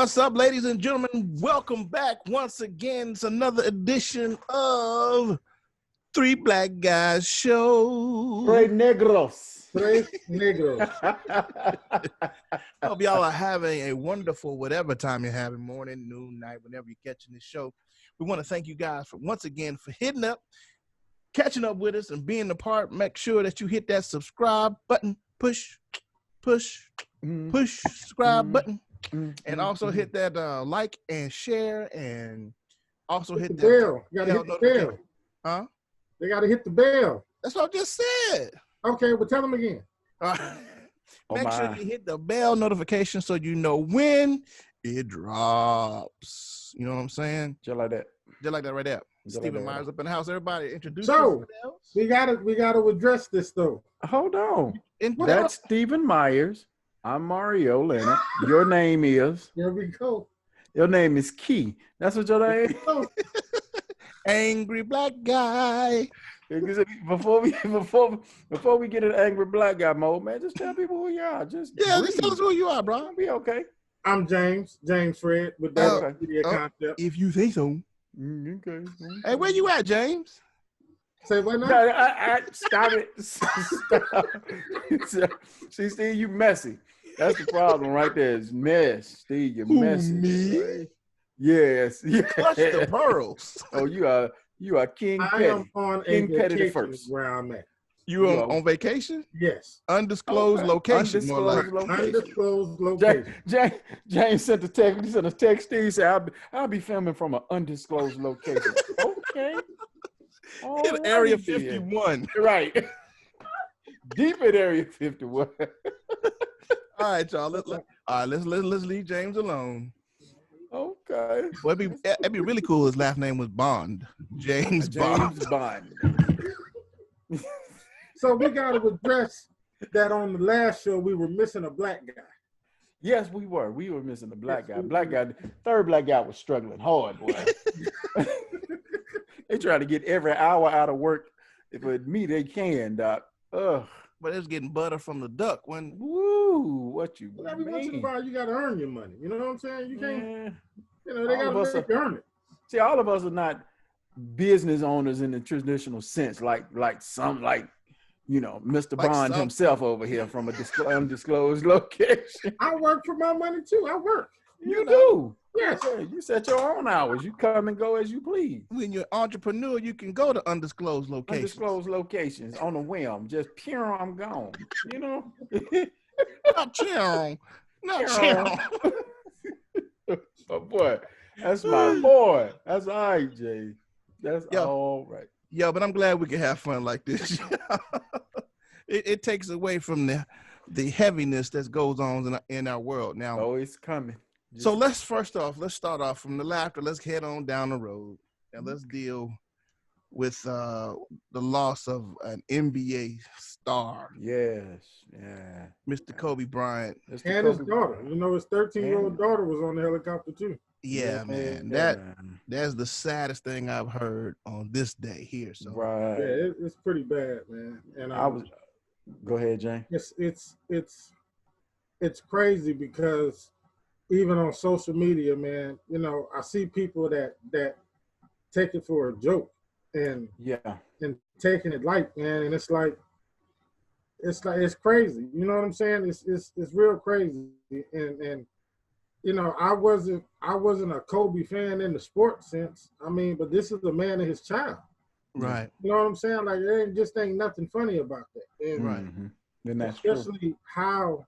What's up, ladies and gentlemen? Welcome back once again. It's another edition of Three Black Guys Show. Tres negros. Tres negros. Hope y'all are having a wonderful whatever time you're having, morning, noon, night, whenever you're catching this show. We want to thank you guys for once again for hitting up, catching up with us, and being a part. Make sure that you hit that subscribe button, push subscribe button. And also hit that like and share, and also hit the that bell. You gotta hit the bell. Huh? They gotta hit the bell. That's what I just said. Okay, well tell them again. Make sure you hit the bell notification so you know when it drops. You know what I'm saying? Just like that. Just like that right there. Just Stephen like that. Myers up in the house. Everybody introduce So yourselves. we gotta address this though. Hold on. And That's Stephen Myers. I'm Mario Leonard. Your name is? Here we go. Your name is Key. That's what your name is? Angry Black Guy. Before we get in angry black guy mode, man, just tell people who you are. Just tell us who you are, bro. Be okay. I'm James Fred with that media concept. If you say so. Okay. Hey, where you at, James? Say what now? No, stop it. Stop. See, Steve, you messy. That's the problem right there. It's mess. Steve, you're messy. Me? Right? Yes. Clutch the pearls. Oh, you are King Petty. I am on King a Petty the vacation first. where I'm at. You on vacation? Yes. Undisclosed location. More like. Undisclosed location. James sent a text. He sent a text. He said, "I'll be filming from an undisclosed location." Okay. In Area 51. Right. Deep in Area 51. All right, y'all. Let's leave James alone. Okay. Well, it'd be really cool. His last name was Bond. James Bond. So we got to address that on the last show we were missing a black guy. Yes, we were. We were missing a black guy. Third black guy was struggling hard, boy. They try to get every hour out of work. With me, they can, Doc. Ugh. But it's getting butter from the duck. Woo, what you mean? Every once in a while, you got to earn your money. You know what I'm saying? You can't, they All got of to us make you earn it. See, all of us are not business owners in the traditional sense, like Mr. Like Bond himself over here from an undisclosed location. I work for my money too. I work. You do. Yes. Yeah, you set your own hours. You come and go as you please. When you're an entrepreneur, you can go to undisclosed locations. Undisclosed locations on a whim. Just pure, I'm gone. You know? Not chill. Not chill. Oh, boy. That's my boy. That's all right, Jay. That's all right. Yeah, but I'm glad we can have fun like this. It takes away from the heaviness that goes on in our world now. Oh, it's coming. So let's start off from the laughter. Let's head on down the road and let's deal with the loss of an NBA star. Yes, yeah. Mr. Kobe Bryant. And his daughter. You know, his 13-year-old daughter was on the helicopter too. Yeah, man. That's the saddest thing I've heard on this day here. So right. Yeah, it's pretty bad, man. And Go ahead, Jane. It's crazy because even on social media, man, I see people that take it for a joke and taking it light, man, and it's crazy. You know what I'm saying? It's real crazy. And I wasn't a Kobe fan in the sports sense. I mean, but this is the man and his child. Right. You know what I'm saying? Like there ain't nothing funny about that. And right. Then that's especially how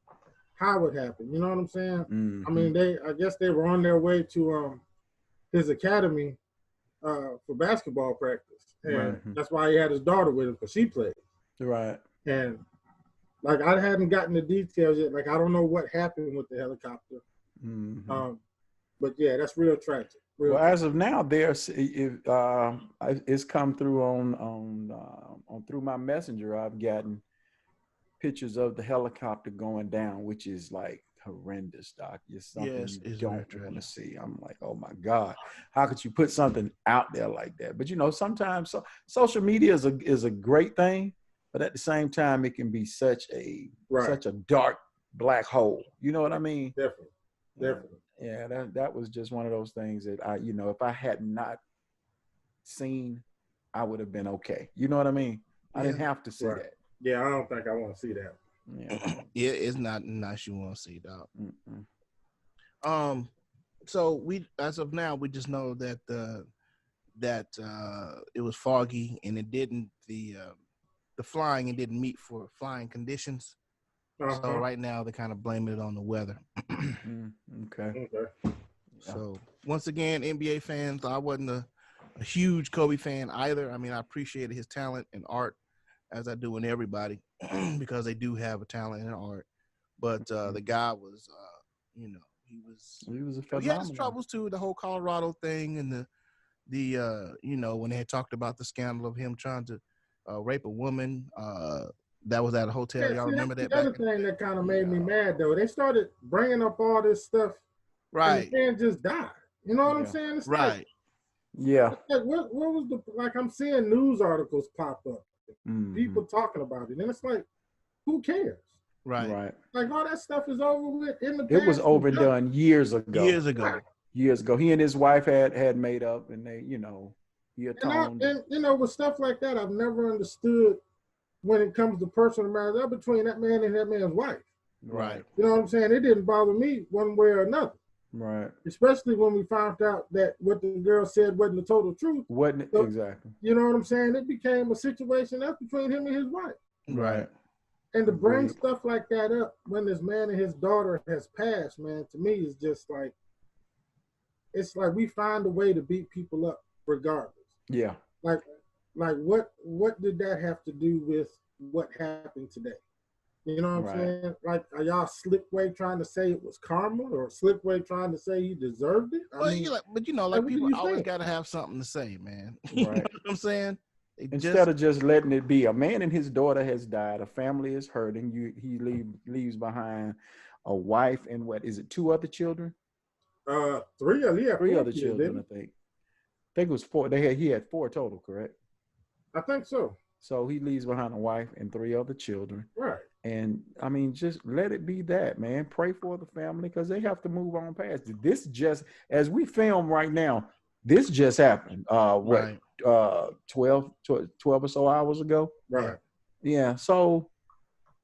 it happened. You know what I'm saying? Mm-hmm. I mean, I guess they were on their way to his academy for basketball practice, and that's why he had his daughter with him because she played. Right. And like I hadn't gotten the details yet. Like I don't know what happened with the helicopter. Mm-hmm. But yeah, that's real tragic. As of now, it's come through on through my messenger. I've gotten pictures of the helicopter going down, which is like horrendous, Doc. It's something you don't want to see. I'm like, oh my God, how could you put something out there like that? But sometimes social media is a great thing, but at the same time, it can be such a dark black hole. You know what I mean? Definitely. Yeah, that was just one of those things that if I had not seen, I would have been okay. You know what I mean? I didn't have to see that. Yeah, I don't think I want to see that. Yeah, it's not nice. You want to see, dog. So we, as of now, we just know that it was foggy and it didn't the flying and didn't meet for flying conditions. So right now they're kind of blaming it on the weather. Okay. So once again, NBA fans, I wasn't a huge Kobe fan either. I mean, I appreciated his talent and art as I do in everybody because they do have a talent and art. But the guy was, he was a phenomenal. He had his troubles too, the whole Colorado thing and the when they had talked about the scandal of him trying to rape a woman. That was at a hotel. Y'all remember that? The other thing that kind of made me mad though, they started bringing up all this stuff. Right. And the man just died. You know what I'm saying? It's right. Like, what was I'm seeing news articles pop up, people talking about it, and it's like, who cares? Right. Like all that stuff is over with in the past. It was over and done years ago. Right. Years ago. He and his wife had made up, and they, he atoned. And with stuff like that, I've never understood when it comes to personal matters between that man and that man's wife. Right. You know what I'm saying? It didn't bother me one way or another. Right. Especially when we found out that what the girl said wasn't the total truth. Wasn't so, exactly. You know what I'm saying? It became a situation that's between him and his wife. Right. And to bring stuff like that up when this man and his daughter has passed, man, to me is just like, it's like we find a way to beat people up regardless. Yeah. Like what did that have to do with what happened today? You know what I'm saying? Like, are y'all Slickway trying to say it was karma, or Slickway trying to say he deserved it? Like people always got to have something to say, man. You know what I'm saying? Instead of just letting it be, a man and his daughter has died. A family is hurting. He leaves behind a wife and what is it? 2 other children? 3 other children. I think it was 4. He had 4 total, correct? I think so. So he leaves behind a wife and 3 other children. Right. And I mean, just let it be that, man. Pray for the family because they have to move on past it. This just, as we film right now, this just happened. 12 or so hours ago. Right. Yeah. So,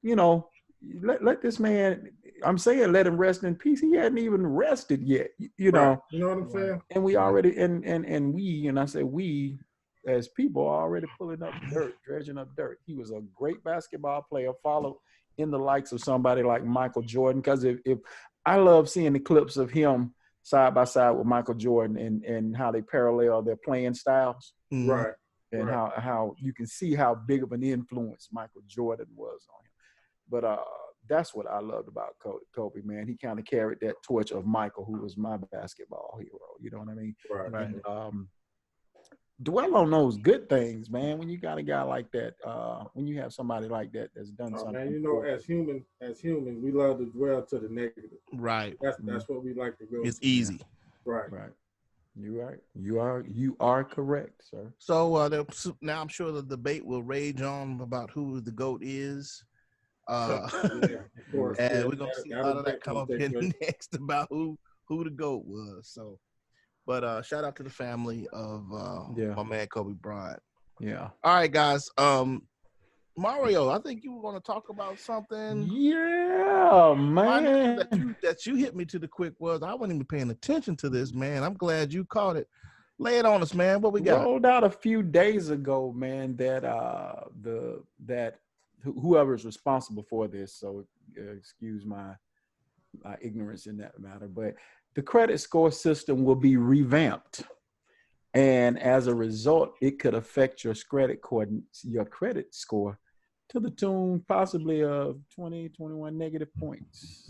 let this man, I'm saying let him rest in peace. He hadn't even rested yet, You know what I'm saying? And we already, and I say we, as people are already pulling up dirt, dredging up dirt. He was a great basketball player, followed in the likes of somebody like Michael Jordan. Because if I love seeing the clips of him side by side with Michael Jordan and how they parallel their playing styles. Right. And how you can see how big of an influence Michael Jordan was on him. But that's what I loved about Kobe, man. He kind of carried that torch of Michael, who was my basketball hero. You know what I mean? Right. And, dwell on those good things, man. When you got a guy like that, when you have somebody like that that's done something. Man, as human, we love to dwell to the negative. Right. That's what we like to go. It's easy. Right. You're right. You are correct, sir. So now I'm sure the debate will rage on about who the GOAT is. Of course. And we're gonna see a lot of that come up in next about who the GOAT was. So. But shout out to the family of my man Kobe Bryant. Yeah. All right, guys. Mario, I think you were going to talk about something. Yeah, man. That you hit me to the quick was I wasn't even paying attention to this, man. I'm glad you caught it. Lay it on us, man. What we got? Rolled out a few days ago, man. That whoever is responsible for this, so excuse my ignorance in that matter, but the credit score system will be revamped. And as a result, it could affect your credit score to the tune possibly of 20, 21 negative points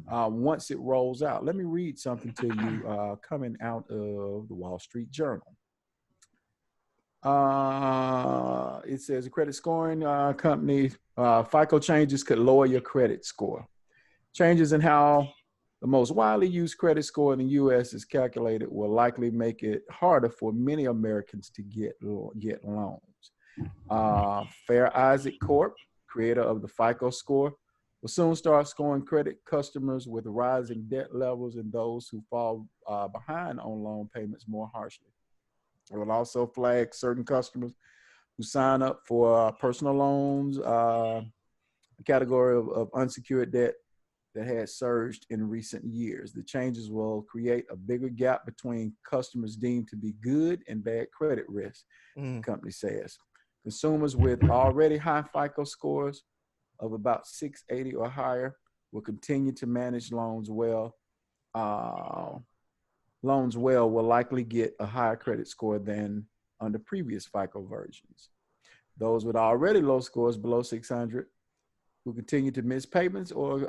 once it rolls out. Let me read something to you coming out of the Wall Street Journal. It says a credit scoring company, FICO changes could lower your credit score. Changes in how the most widely used credit score in the U.S. is calculated will likely make it harder for many Americans to get loans. Fair Isaac Corp., creator of the FICO score, will soon start scoring credit customers with rising debt levels and those who fall behind on loan payments more harshly. It will also flag certain customers who sign up for personal loans, a category of unsecured debt that has surged in recent years. The changes will create a bigger gap between customers deemed to be good and bad credit risk, the company says. Consumers with already high FICO scores of about 680 or higher will continue to manage loans well. Loans well will likely get a higher credit score than under previous FICO versions. Those with already low scores below 600 will continue to miss payments or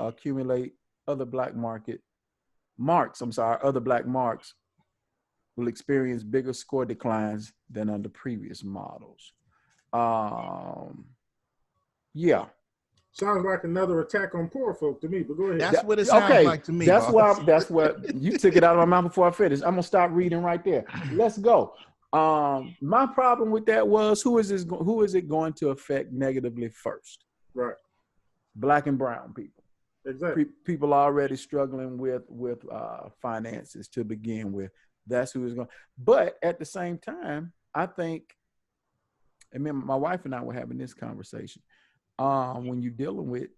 accumulate other black marks will experience bigger score declines than under previous models. Yeah. Sounds like another attack on poor folk to me, but go ahead. That's what it sounds like to me. That's what you took it out of my mouth before I finished. I'm gonna stop reading right there. Let's go. My problem with that was who is it going to affect negatively first? Right. Black and brown people. Exactly. People already struggling with finances to begin with. That's who is going. But at the same time, I think, I mean, my wife and I were having this conversation. When you're dealing with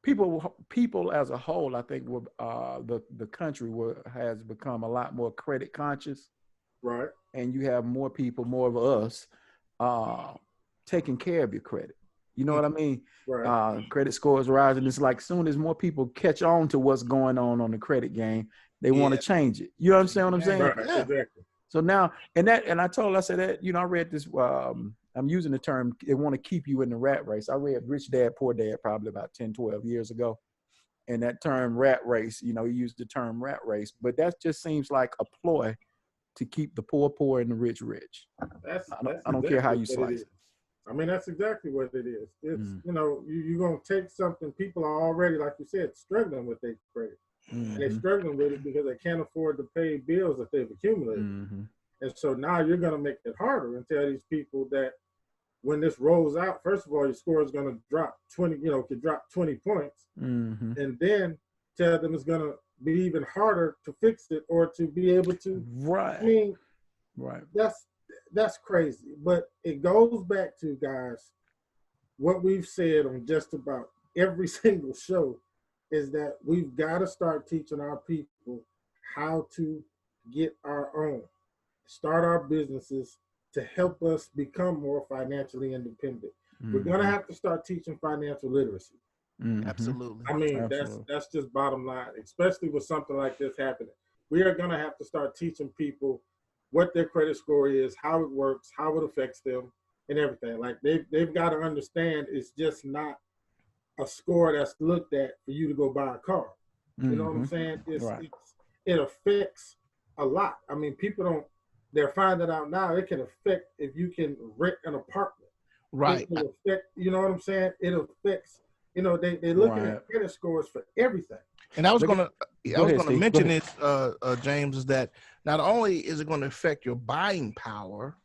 people as a whole, I think the country has become a lot more credit conscious. Right. And you have more people, more of us, taking care of your credit. You know what I mean? Right. Credit scores rising. It's like soon as more people catch on to what's going on the credit game, they want to change it. You understand what I'm saying? Right. Yeah. Exactly. So now, and I said that, you know, I read this, I'm using the term, they want to keep you in the rat race. I read Rich Dad, Poor Dad probably about 10, 12 years ago. And that term rat race, you know, he used the term rat race, but that just seems like a ploy to keep the poor and the rich rich. I don't care how you slice it. I mean, that's exactly what it is. It's, you know, you're going to take something, people are already, like you said, struggling with their credit. And they're struggling with it because they can't afford to pay bills that they've accumulated. And so now you're going to make it harder and tell these people that when this rolls out, first of all, your score is going to drop 20, could drop 20 points. And then tell them it's going to be even harder to fix it or to be able to. Right. I mean, right. That's crazy. But it goes back to, guys, what we've said on just about every single show is that we've got to start teaching our people how to get our own, start our businesses to help us become more financially independent. We're going to have to start teaching financial literacy. Absolutely. I mean, that's just bottom line, especially with something like this happening. We are going to have to start teaching people what their credit score is, how it works, how it affects them, and everything. Like they've got to understand it's just not a score that's looked at for you to go buy a car. You know what I'm saying? It affects a lot. I mean, they're finding out now it can affect if you can rent an apartment. Right. It can affect, you know what I'm saying? It affects, they're looking at credit scores for everything. And I was going to mention this, James, is that not only is it going to affect your buying power,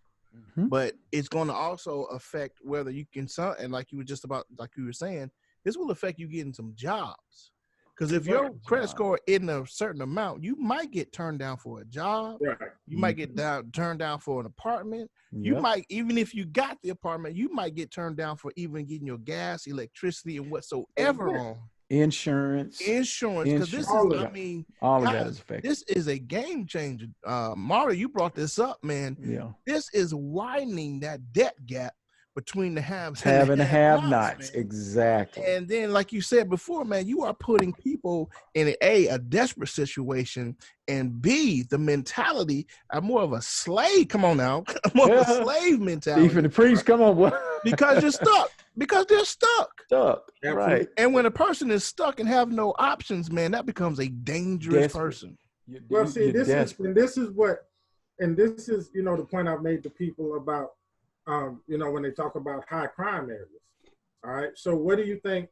but it's going to also affect whether you can sell. And like you were saying, this will affect you getting some jobs. Because if your credit score isn't a certain amount, you might get turned down for a job. Right. You might get turned down for an apartment. You might, even if you got the apartment, you might get turned down for even getting your gas, electricity, and whatsoever on. Insurance. Because this is, all of that is affected. This is a game changer. Mario, you brought this up, man. Yeah. This is widening that debt gap between the haves and the have-nots. Exactly. And then, like you said before, man, you are putting people in a desperate situation, and B, the mentality of more of a slave. Come on now, more of a slave mentality. Even the priest, come on, boy. Because you're stuck. Because they're stuck. Right. And when a person is stuck and have no options, man, that becomes a dangerous person. Well, see, this is the point I've made to people about, when they talk about high crime areas. All right. So what do you think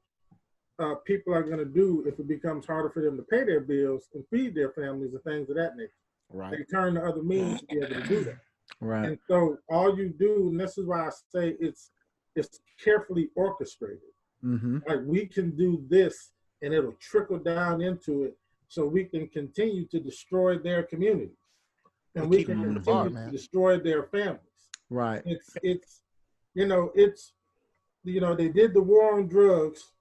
people are going to do if it becomes harder for them to pay their bills and feed their families and things of that nature? Right. They turn to other means to be able to do that. Right. And so all you do, and this is why I say it's carefully orchestrated. Like we can do this and it'll trickle down into it so we can continue to destroy their communities and we can continue to destroy their families. Right. It's they did the war on drugs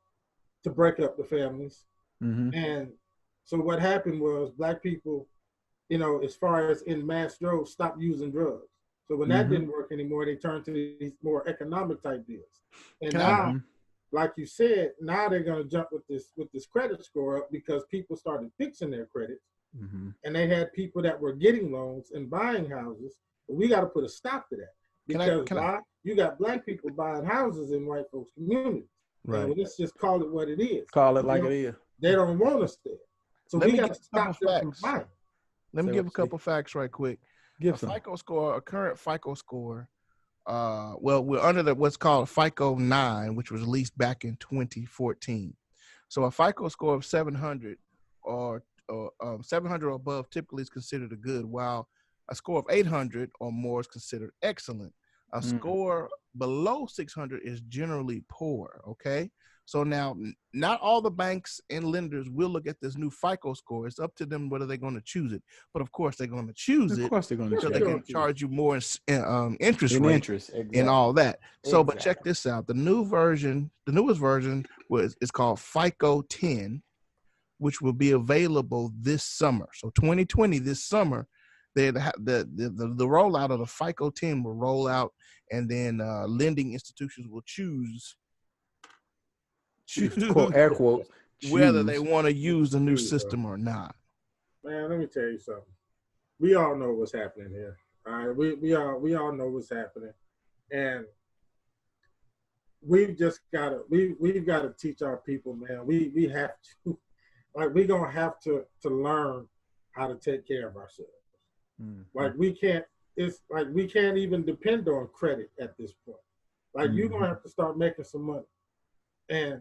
to break up the families. And so what happened was black people, as far as in mass droves, stopped using drugs. So when that didn't work anymore, they turned to these more economic type deals. And now, like you said, now they're going to jump with this credit score up because people started fixing their credits. And they had people that were getting loans and buying houses. But we got to put a stop to that. Because you got black people buying houses in white folks' communities. Right. And let's just call it what it is. Call it like it is. They don't want us there. So we got to stop them from buying. Let me give a couple facts right quick. A current FICO score. We're under what's called a FICO 9, which was released back in 2014. So a FICO score of 700 or 700 or above typically is considered a good, while a score of 800 or more is considered excellent. A score below 600 is generally poor. Okay. So now, not all the banks and lenders will look at this new FICO score. It's up to them whether they're going to choose it. But of course, they're going to choose it. Of course, they're going to choose it. Because they're going to charge you more interest rate and all that. So, but check this out: the newest version is called FICO 10, which will be available this summer. So, 2020, this summer, the rollout of the FICO 10 will roll out, and then lending institutions will choose air quotes, whether they want to use the new system or not. Man, let me tell you something. We all know what's happening here. All right, we all know what's happening, and we've got to teach our people, man. We have to, we're gonna have to learn how to take care of ourselves. We can't even depend on credit at this point. You're gonna have to start making some money, and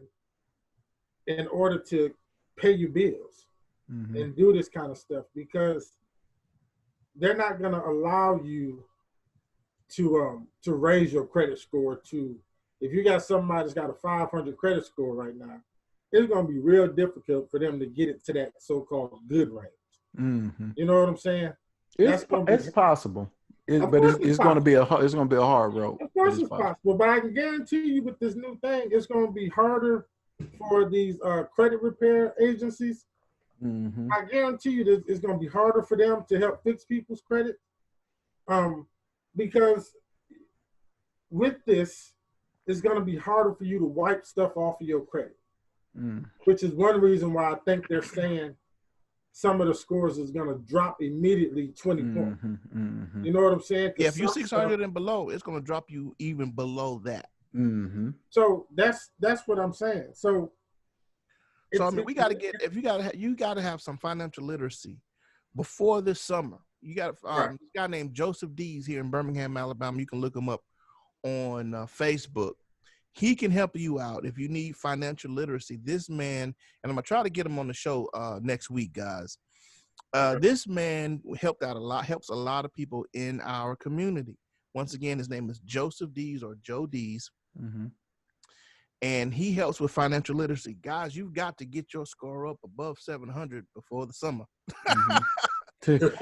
in order to pay your bills and do this kind of stuff, because they're not going to allow you to raise your credit score to, if you got somebody that's got a 500 credit score right now, it's going to be real difficult for them to get it to that so-called good range. You know what I'm saying? It's possible. It's going to be a hard road. Of course it's possible, but I can guarantee you with this new thing, it's going to be harder for these credit repair agencies. I guarantee you that it's going to be harder for them to help fix people's credit, because with this, it's going to be harder for you to wipe stuff off of your credit, which is one reason why I think they're saying some of the scores is going to drop immediately 20 points. You know what I'm saying? Yeah, if you're 600 and below, it's going to drop you even below that. So that's what I'm saying. So I mean, you got to have some financial literacy before this summer. You got this guy named Joseph Dees here in Birmingham, Alabama. You can look him up on Facebook. He can help you out if you need financial literacy. This man, and I'm gonna try to get him on the show next week, guys. This man helps a lot of people in our community. Once again, his name is Joseph Dees or Joe Dees. And he helps with financial literacy. Guys, you've got to get your score up above 700 before the summer. I'm serious.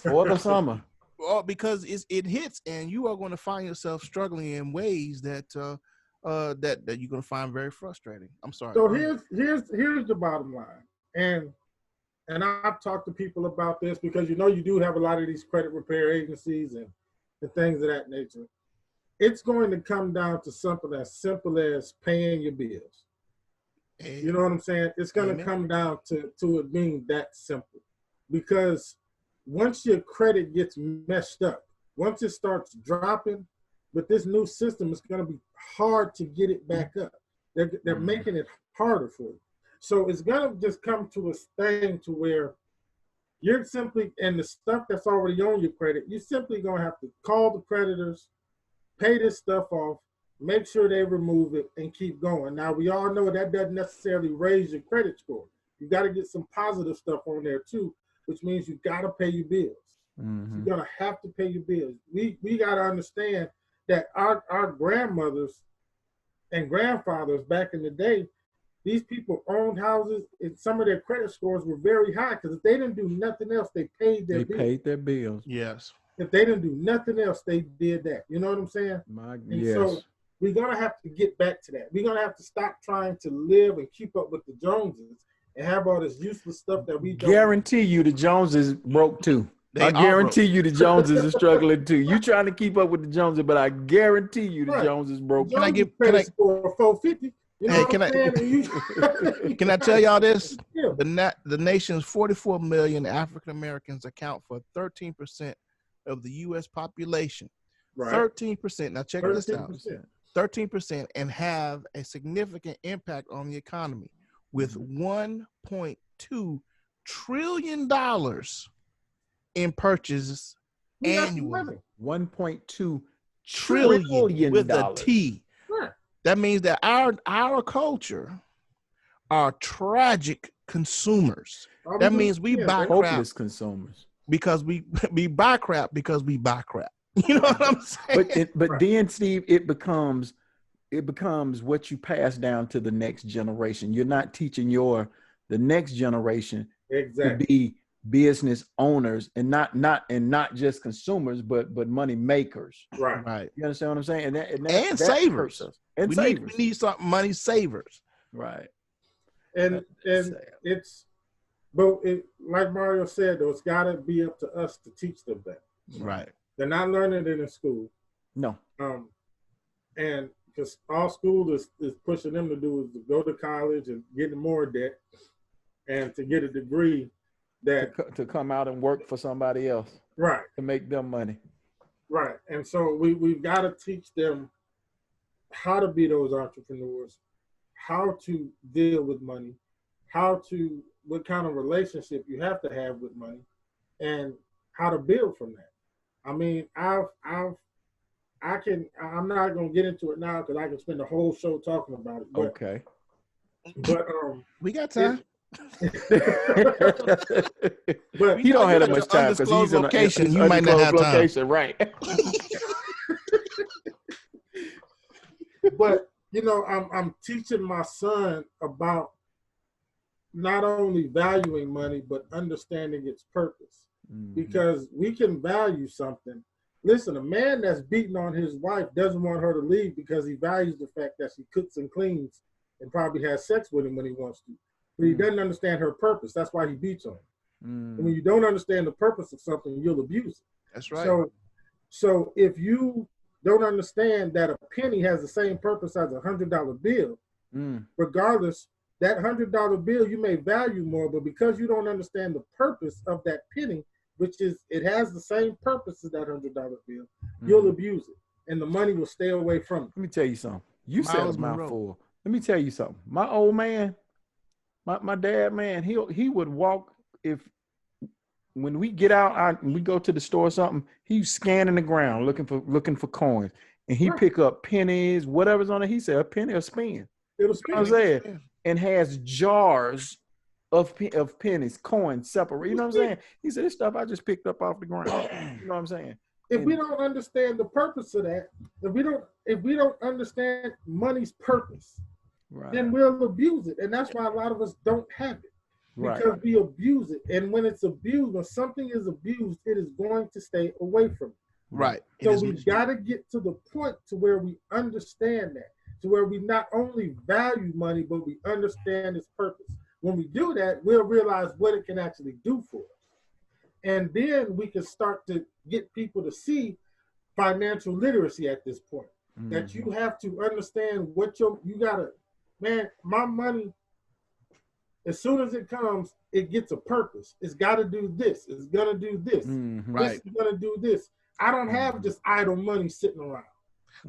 Before the summer. Well, because it hits, and you are going to find yourself struggling in ways that that you're going to find very frustrating. I'm sorry. So here's the bottom line, and I've talked to people about this, because you do have a lot of these credit repair agencies and things of that nature. It's going to come down to something as simple as paying your bills. You know what I'm saying? It's going to come down to it being that simple, because once your credit gets messed up, once it starts dropping, with this new system, it's going to be hard to get it back up. They're making it harder for you. So it's going to just come to a thing to where you're simply, and the stuff that's already on your credit, you're simply going to have to call the creditors, pay this stuff off, make sure they remove it, and keep going. Now, we all know that doesn't necessarily raise your credit score. You got to get some positive stuff on there too, which means you got to pay your bills. You're going to have to pay your bills. We got to understand that our grandmothers and grandfathers back in the day, these people owned houses, and some of their credit scores were very high because if they didn't do nothing else, they paid their bills. They paid their bills. Yes. If they didn't do nothing else, they did that. You know what I'm saying? So we're going to have to get back to that. We're going to have to stop trying to live and keep up with the Joneses and have all this useless stuff that we don't. Guarantee you the Joneses broke too. I guarantee you the Joneses are struggling too. You trying to keep up with the Joneses, but I guarantee you the Joneses broke. Can I score 450? You know can I tell y'all this? Yeah. The nation's 44 million African Americans account for 13% of the U.S. population. Right. 13%. Now check 13%. This out. 13% and have a significant impact on the economy with $1.2 trillion in purchases annually. 1.2 trillion with a T. Right. That means that our culture are tragic consumers. That means we buy hopeless consumers because we buy crap because we buy crap. You know what I'm saying? But then, Steve, it becomes what you pass down to the next generation. You're not teaching the next generation to be business owners and not just consumers, but money makers. Right. You understand what I'm saying? And savers. And we need some money savers. Right. And it's, but like Mario said, though, it's got to be up to us to teach them that. Right. They're not learning it in school. No. And because all school is pushing them to do is to go to college and get more debt and to get a degree that to come out and work for somebody else. Right. To make them money. Right. And so we've got to teach them how to be those entrepreneurs, how to deal with money, what kind of relationship you have to have with money, and how to build from that. I mean, I'm not going to get into it now because I can spend the whole show talking about it. But, okay. But we got time. But he don't have that much time because he's in location. You might not have location, right? But I'm teaching my son about not only valuing money but understanding its purpose. Mm-hmm. Because we can value something. Listen, a man that's beating on his wife doesn't want her to leave because he values the fact that she cooks and cleans and probably has sex with him when he wants to. But he doesn't understand her purpose. That's why he beats on her. And when you don't understand the purpose of something, you'll abuse it. That's right. So if you don't understand that a penny has the same purpose as $100 bill, regardless, that $100 bill you may value more, but because you don't understand the purpose of that penny, which is it has the same purpose as that $100 bill, you'll abuse it, and the money will stay away from it. Let me tell you something. You said a mouthful. Let me tell you something. My old man, my dad, man, he would walk when we get out and we go to the store or something, he's scanning the ground looking for coins, and he pick up pennies, whatever's on it. He said a penny will spin. It'll spin. You know what I'm saying? And has jars of pennies, coins separate. You know what I'm saying? He said, this stuff I just picked up off the ground. You know what I'm saying? If we don't understand the purpose of that, if we don't understand money's purpose, then we'll abuse it. And that's why a lot of us don't have it. Because we abuse it. And when it's abused, when something is abused, it is going to stay away from it. Right. So we've got to get to the point to where we understand that, to where we not only value money, but we understand its purpose. When we do that, we'll realize what it can actually do for us. And then we can start to get people to see financial literacy at this point. That you have to understand what you gotta, man, my money, as soon as it comes, it gets a purpose. It's gotta do this. It's gonna do this. Right. It's gonna do this. I don't have just idle money sitting around.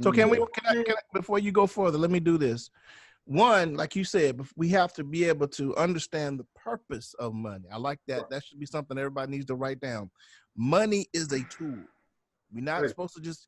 So can I, before you go further, let me do this. One, like you said, we have to be able to understand the purpose of money. I like that. Right. That should be something everybody needs to write down. Money is a tool. We're not supposed to just,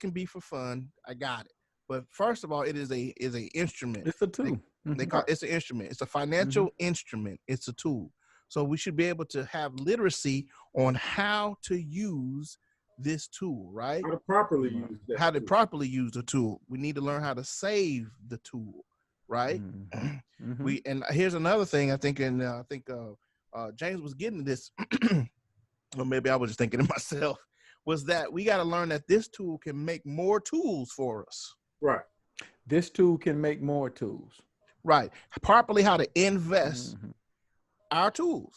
can be for fun. I got it. But first of all, it is a instrument. It's a tool. They call it's an instrument. It's a financial instrument. It's a tool. So we should be able to have literacy on how to use this tool, right? How to properly use that how to properly use the tool. We need to learn how to save the tool, right? We and here's another thing I think, and I think James was getting this, or maybe I was just thinking to myself, was that we got to learn that this tool can make more tools for us. Right. This tool can make more tools. Right. Properly how to invest our tools.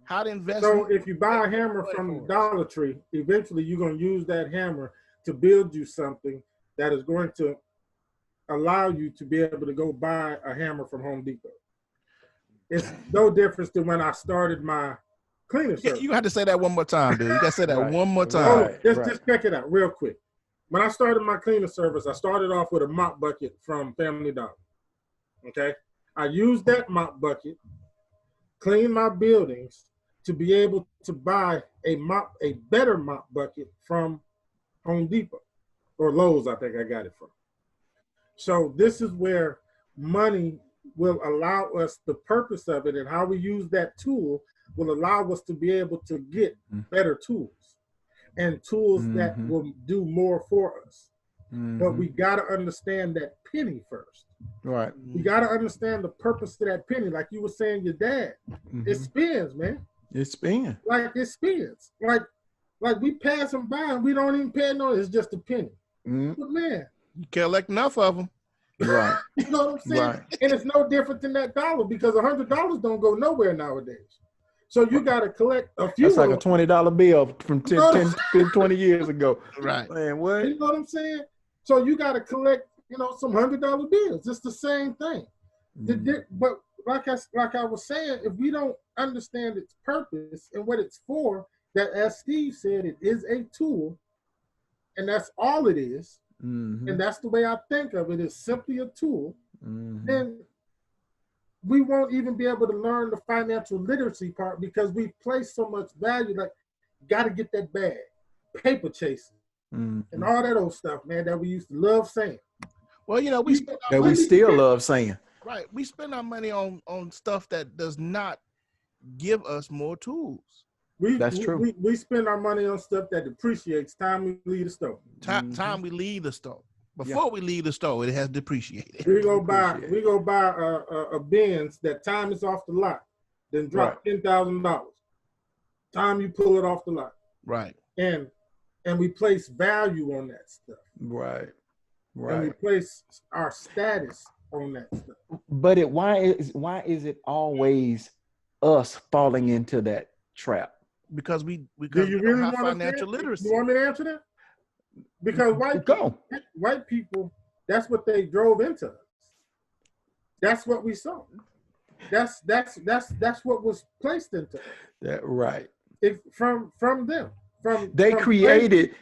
How to invest. So if you buy a hammer from Dollar Tree, eventually you're going to use that hammer to build you something that is going to allow you to be able to go buy a hammer from Home Depot. It's no difference than when I started my cleaning service. You have to say that one more time, dude. You got to say that one more time. Hold on. Just check it out real quick. When I started my cleaning service, I started off with a mop bucket from Family Dollar. Okay? I used that mop bucket, clean my buildings, to be able to buy a better mop bucket from Home Depot or Lowe's, I think I got it from. So this is where money will allow us, the purpose of it and how we use that tool will allow us to be able to get better tools and tools that will do more for us. But we got to understand that penny first. Right. We got to understand the purpose of that penny. Like you were saying, your dad, it spins, man. It spins. Like it spins. Like we pass them by and we don't even pay no. It's just a penny. But man, you collect enough of them. Right. You know what I'm saying? Right. And it's no different than that dollar because $100 don't go nowhere nowadays. So you got to collect a few. That's like a $20 bill from 10, 20 years ago. Right. Man, what? You know what I'm saying? So you got to collect, some $100 bills. It's the same thing. But like I was saying, if we don't understand its purpose and what it's for, that as Steve said, it is a tool, and that's all it is. And that's the way I think of it, is simply a tool. Then we won't even be able to learn the financial literacy part because we place so much value, like, got to get that bag, paper chasing, and all that old stuff, man, that we used to love saying. Well, we still love saying. Right. We spend our money on stuff that does not give us more tools. That's true. We spend our money on stuff that depreciates time we leave the store. Time we leave the store. Before we leave the store, it has depreciated. We go buy a Benz that time is off the lot, then drop $10,000. Time you pull it off the lot. Right. And we place value on that stuff. Right. And we place our status on that stuff. But why is it always us falling into that trap? Because we don't have financial literacy. You want me to answer that? Because white people, that's what they drove into us. That's what we saw. That's what was placed into us. That right. From them. They created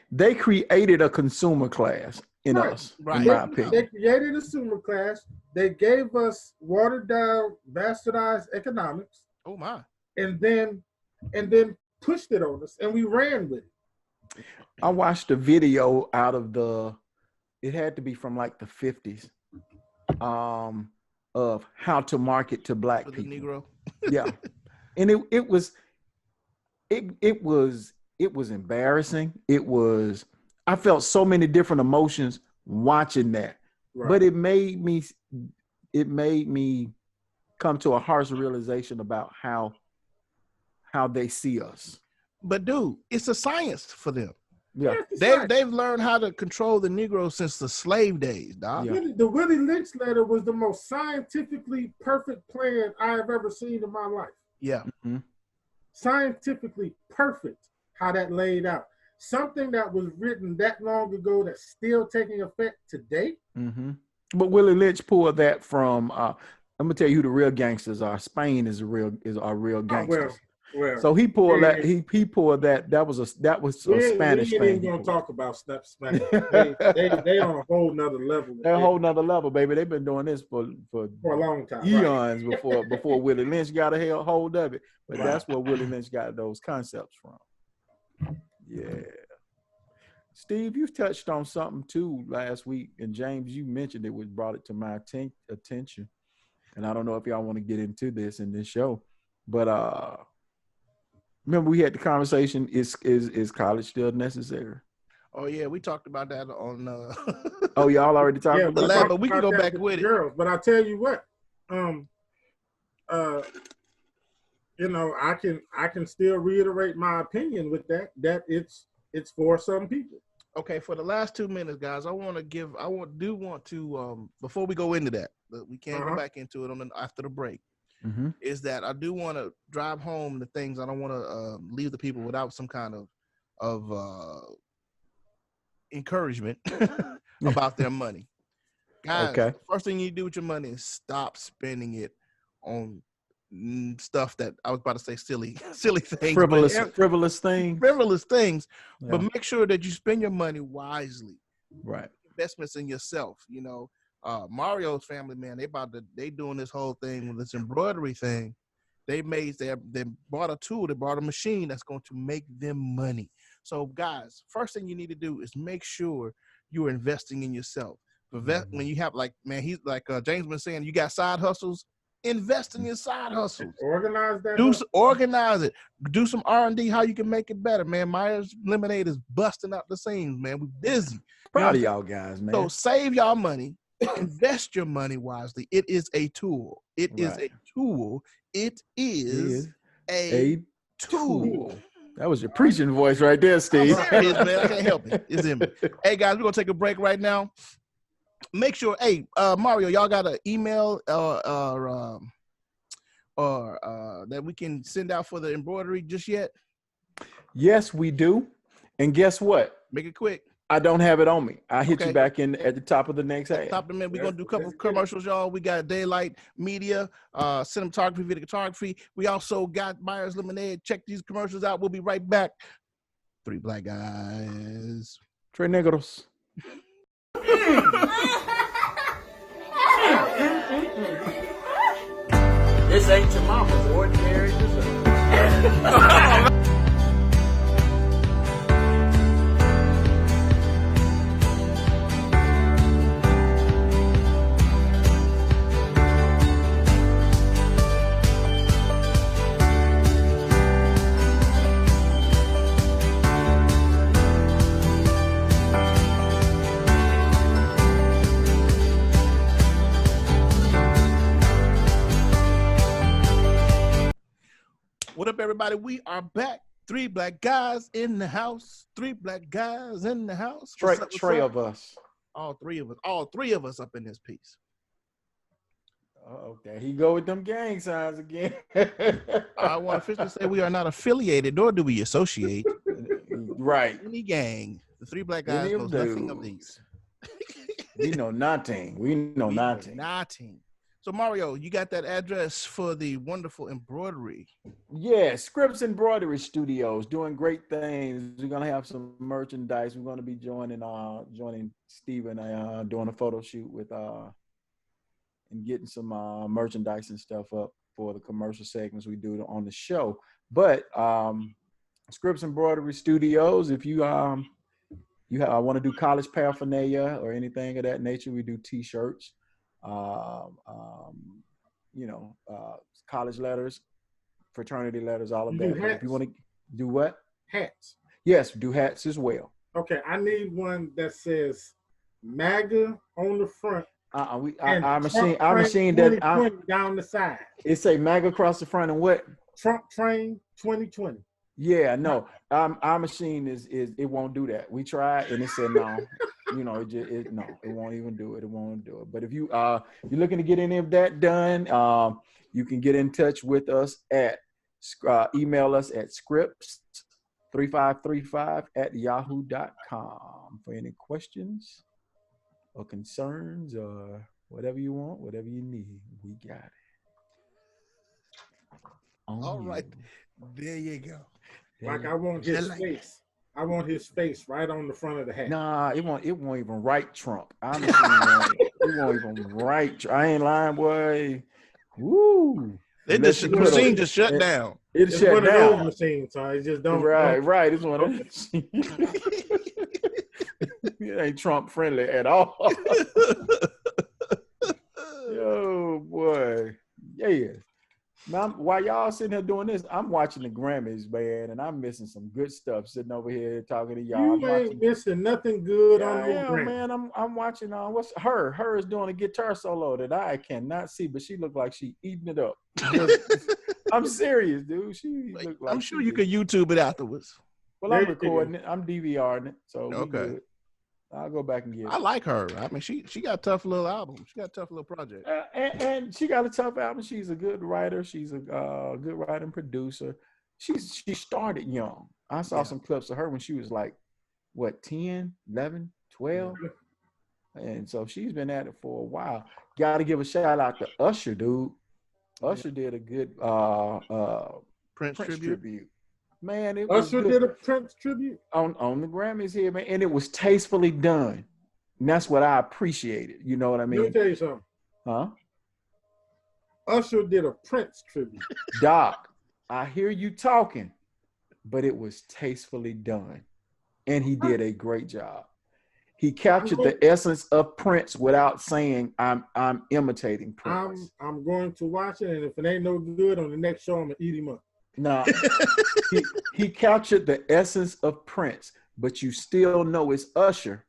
a consumer class in us, in my opinion. They created a consumer class. They gave us watered down, bastardized economics. Oh my! And then pushed it on us, and we ran with it. I watched a video out of it had to be from like the 50s, of how to market to black people. The Negro. Yeah, and it was embarrassing. I felt so many different emotions watching that, but it made me come to a harsh realization about how they see us. But dude, it's a science for them. Yeah, they've learned how to control the Negro since the slave days, dog. Yeah. The Willie Lynch letter was the most scientifically perfect plan I have ever seen in my life. Yeah. Scientifically perfect how that laid out. Something that was written that long ago that's still taking effect today. But Willie Lynch pulled that from I'm gonna tell you who the real gangsters are. Spain is our real gangsters. Well, so he pulled that. He pulled that. That was a Spanish thing. We ain't even gonna talk about Spanish. they on a whole nother level. They're a whole nother level, baby. They've been doing this for a long time, eons before Willie Lynch got a hold of it. But that's where Willie Lynch got those concepts from. Yeah. Steve, you touched on something too last week, and James, you mentioned it, which brought it to my attention. And I don't know if y'all want to get into this in this show, but Remember we had the conversation, is college still necessary? Oh yeah, we talked about that on Oh, y'all already talked about that, but we can go back with it. Girls, but I tell you what, I can still reiterate my opinion with that it's for some people. Okay, for the last 2 minutes, guys, I want to before we go into that, but we can't go back into it after the break. Mm-hmm. Is that I do want to drive home the things. I don't want to leave the people without some kind of encouragement about their money. Guys, okay. The first thing you do with your money is stop spending it on stuff that I was about to say silly things. Frivolous things. Yeah. But make sure that you spend your money wisely. Right. Investments in yourself. Mario's family, man, they doing this whole thing with this embroidery thing. They bought a tool, they bought a machine that's going to make them money. So guys, first thing you need to do is make sure you're investing in yourself. When you have he's like James been saying, you got side hustles, invest in your side hustles. Organize that. Organize it. Do some R&D how you can make it better, man. Myers Lemonade is busting out the seams, man. We're busy. Proud of y'all guys, man. So save y'all money. Invest your money wisely. It is a tool. It is a tool. It is a tool. That was your preaching voice right there, Steve. I'm serious, man. I can't help it. It's in me. Hey, guys, we're going to take a break right now. Make sure, Mario, y'all got an email or that we can send out for the embroidery just yet? Yes, we do. And guess what? Make it quick. I don't have it on me. I'll hit you back in at the top of the next ad. Top of the minute, we're going to do a couple of commercials, y'all. We got Daylight Media, cinematography, videography. We also got Myers Lemonade. Check these commercials out. We'll be right back. 3 Black Guys. Tres Negros. This ain't your mama's ordinary dessert. What up, everybody? We are back. 3 Black Guys in the house. 3 Black Guys in the house. Trey of us. All three of us up in this piece. Oh, there he go with them gang signs again. I want to officially say we are not affiliated, nor do we associate. Right. Any gang. The 3 Black Guys knows nothing of these. We know nothing. We know nothing. So, Mario, you got that address for the wonderful embroidery. Yeah, Scripps Embroidery Studios doing great things. We're going to have some merchandise. We're going to be joining Steven doing a photo shoot with and getting some merchandise and stuff up for the commercial segments we do on the show. But Scripps Embroidery Studios, if you want to do college paraphernalia or anything of that nature, we do T-shirts. College letters, fraternity letters, all of that. If you want to do what? Hats. Yes, do hats as well. Okay, I need one that says MAGA on the front. Our machine that down the side. It say MAGA across the front and what? Trump train 2020. Yeah, no. Our machine it won't do that. We tried and it said no. It won't even do it. It won't do it. But if you're looking to get any of that done, you can get in touch with us at email us at scripts3535@yahoo.com for any questions or concerns or whatever you want, whatever you need. We got it. All right. There you go. I want his face. I want his face right on the front of the hat. Nah, it won't even write Trump. It won't even write. I ain't lying, boy. Woo. The machine just shut down. It's shut one down. of those machines, so it just don't. Right. It's one of those. It ain't Trump friendly at all. Yo, boy. Yeah. Now, while y'all sitting here doing this, I'm watching the Grammys, man, and I'm missing some good stuff. Sitting over here talking to y'all. You ain't missing nothing good on those Grammys. Man. I'm watching. What's her? Her is doing a guitar solo that I cannot see, but she looked like she eating it up. I'm serious, dude. She looked like. I'm sure you could YouTube it afterwards. Well, I'm recording it. I'm DVRing it, so okay. I'll go back and get it. I like her. I mean, she got a tough little album. She got a tough little project. And she got a tough album. She's a good writer. She's a good writer and producer. She started young. I saw some clips of her when she was like, what, 10, 11, 12? And so she's been at it for a while. Got to give a shout out to Usher, dude. Usher did a good Prince tribute. Man, it Usher did a Prince tribute on the Grammys here, man, and it was tastefully done, and that's what I appreciated. You know what I mean? Let me tell you something. Huh? Usher did a Prince tribute. Doc, I hear you talking, but it was tastefully done, and he did a great job. He captured the essence of Prince without saying, "I'm imitating Prince." I'm going to watch it, and if it ain't no good on the next show, I'm gonna eat him up. Now, he captured the essence of Prince, but you still know it's Usher.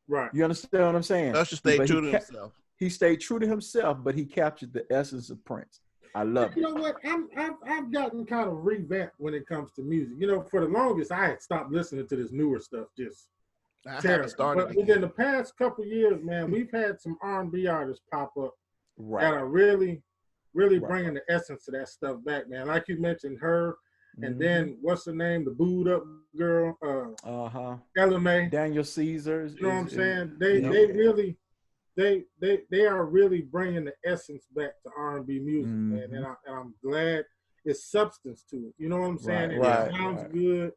Right. You understand what I'm saying? Usher stayed true to himself. He stayed true to himself, but he captured the essence of Prince. I love it. You know what? I've gotten kind of revamped when it comes to music. You know, for the longest, I had stopped listening to this newer stuff. I haven't started. But within the past couple years, man, we've had some R&B artists pop up that are really bringing the essence of that stuff back, man. Like you mentioned, her, and then what's her name? The booed up girl, Ella May, Daniel Caesars. You know what I'm saying? They are really bringing the essence back to R&B music, man. And I'm glad it's substance to it. You know what I'm saying? It sounds good,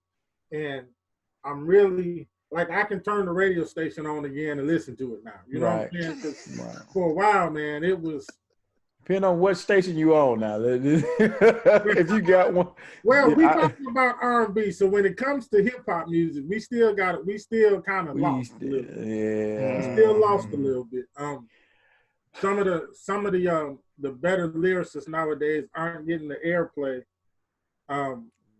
and I'm really like I can turn the radio station on again and listen to it now. You know what I'm saying? 'Cause for a while, man, it was. Depending on what station you on now. If you got one. Well, we talking about R&B, so when it comes to hip hop music, we still kind of lost a little bit. Yeah. We still lost a little bit. Some of the better lyricists nowadays aren't getting the airplay.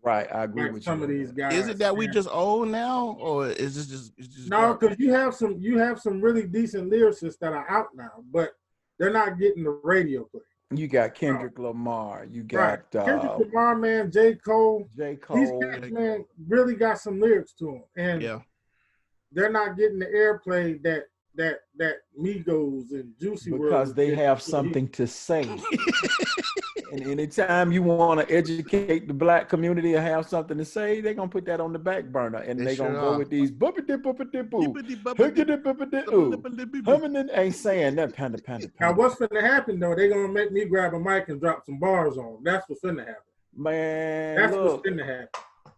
Right, I agree like with some you. of these guys. Is it that we just old now, or is this just no? Because you have some really decent lyricists that are out now, but they're not getting the radio play. You got Kendrick Lamar. You got Kendrick Lamar, man. J. Cole. These guys, man, really got some lyrics to them, and they're not getting the airplay that Migos and Juicy WRLD because they have something to say. And anytime you want to educate the black community or have something to say, they're going to put that on the back burner. And they're going to go with these ain't saying that panda. Now, what's going to happen, though, they're going to make me grab a mic and drop some bars on. That's what's going to happen. Man, that's what's going to happen.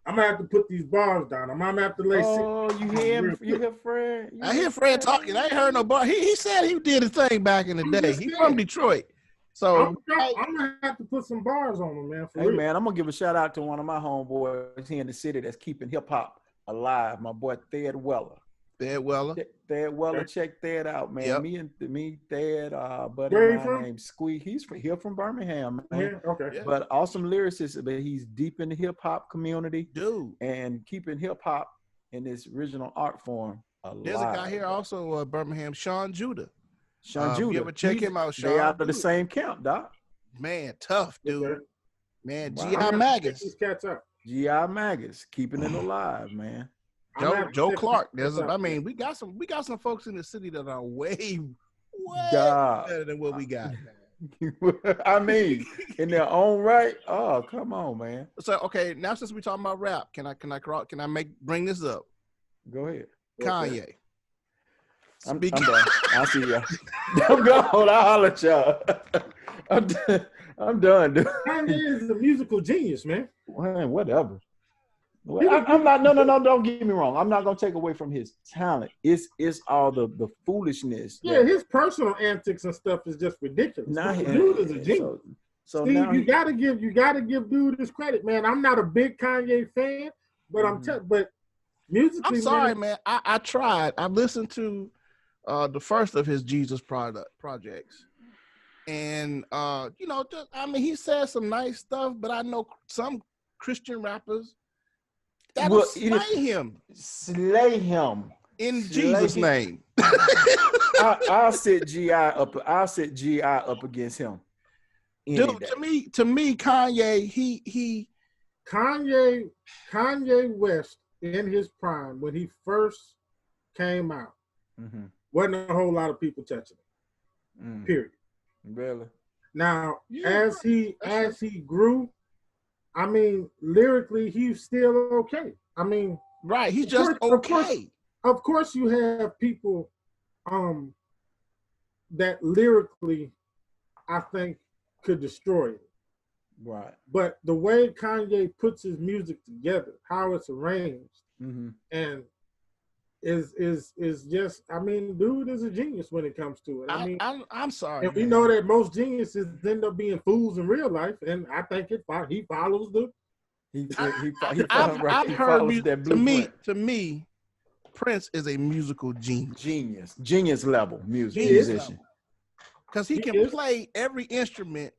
I'm going to have to put these bars down. I'm going to have to lay you hear Fred? I hear Fred talking. I ain't heard no bar. He said he did his thing back in the day. He's from Detroit. So I'm gonna have to put some bars on them, man. Hey, man, I'm gonna give a shout out to one of my homeboys here in the city that's keeping hip hop alive. My boy Thad Weller. Thad Weller. Check Thad out, man. Yep. Me, Thad, buddy of mine named Squee. He's here from Birmingham, man. Yeah, okay. Yeah. But awesome lyricist, but he's deep in the hip hop community, dude, and keeping hip hop in its original art form alive. There's a guy here also, Birmingham, Sean Judah. Judah. You ever check him out, Sean? They out of the same camp, Doc. Man, tough, dude. Okay. Man, G.I. Magus. G.I. Magus, keeping it alive, man. Joe Clark. We got some folks in the city that are way better than what we got. I mean, in their own right. Oh, come on, man. So okay, now since we're talking about rap, can I bring this up? Go ahead. Kanye. I'm done. I'll see y'all. I'm gone. I'll holler at y'all. I'm done, dude. Kanye is a musical genius, man. Man, whatever. I'm not. No. Don't get me wrong. I'm not gonna take away from his talent. It's all the foolishness. Yeah, his personal antics and stuff is just ridiculous. Dude is a genius. So Steve, now you gotta give dude his credit, man. I'm not a big Kanye fan, but but musically, I'm sorry, man. I tried. I listened to the first of his Jesus projects, And he says some nice stuff, but I know some Christian rappers that'll slay him. Slay him in Jesus' name. I'll set GI up. I'll set GI up against him. Dude, to me, Kanye West in his prime when he first came out, wasn't a whole lot of people touching him. Period. Really? Now, as he grew, I mean, lyrically, he's still okay. I mean, right? He's just okay. Of course, you have people that lyrically, I think, could destroy it. Right. But the way Kanye puts his music together, how it's arranged, and is just, I mean, dude is a genius when it comes to it. I mean, I'm sorry. And we know that most geniuses end up being fools in real life, and I think he follows the. I've heard that blueprint. To me, Prince is a musical genius. Genius level musician. Because he can play every instrument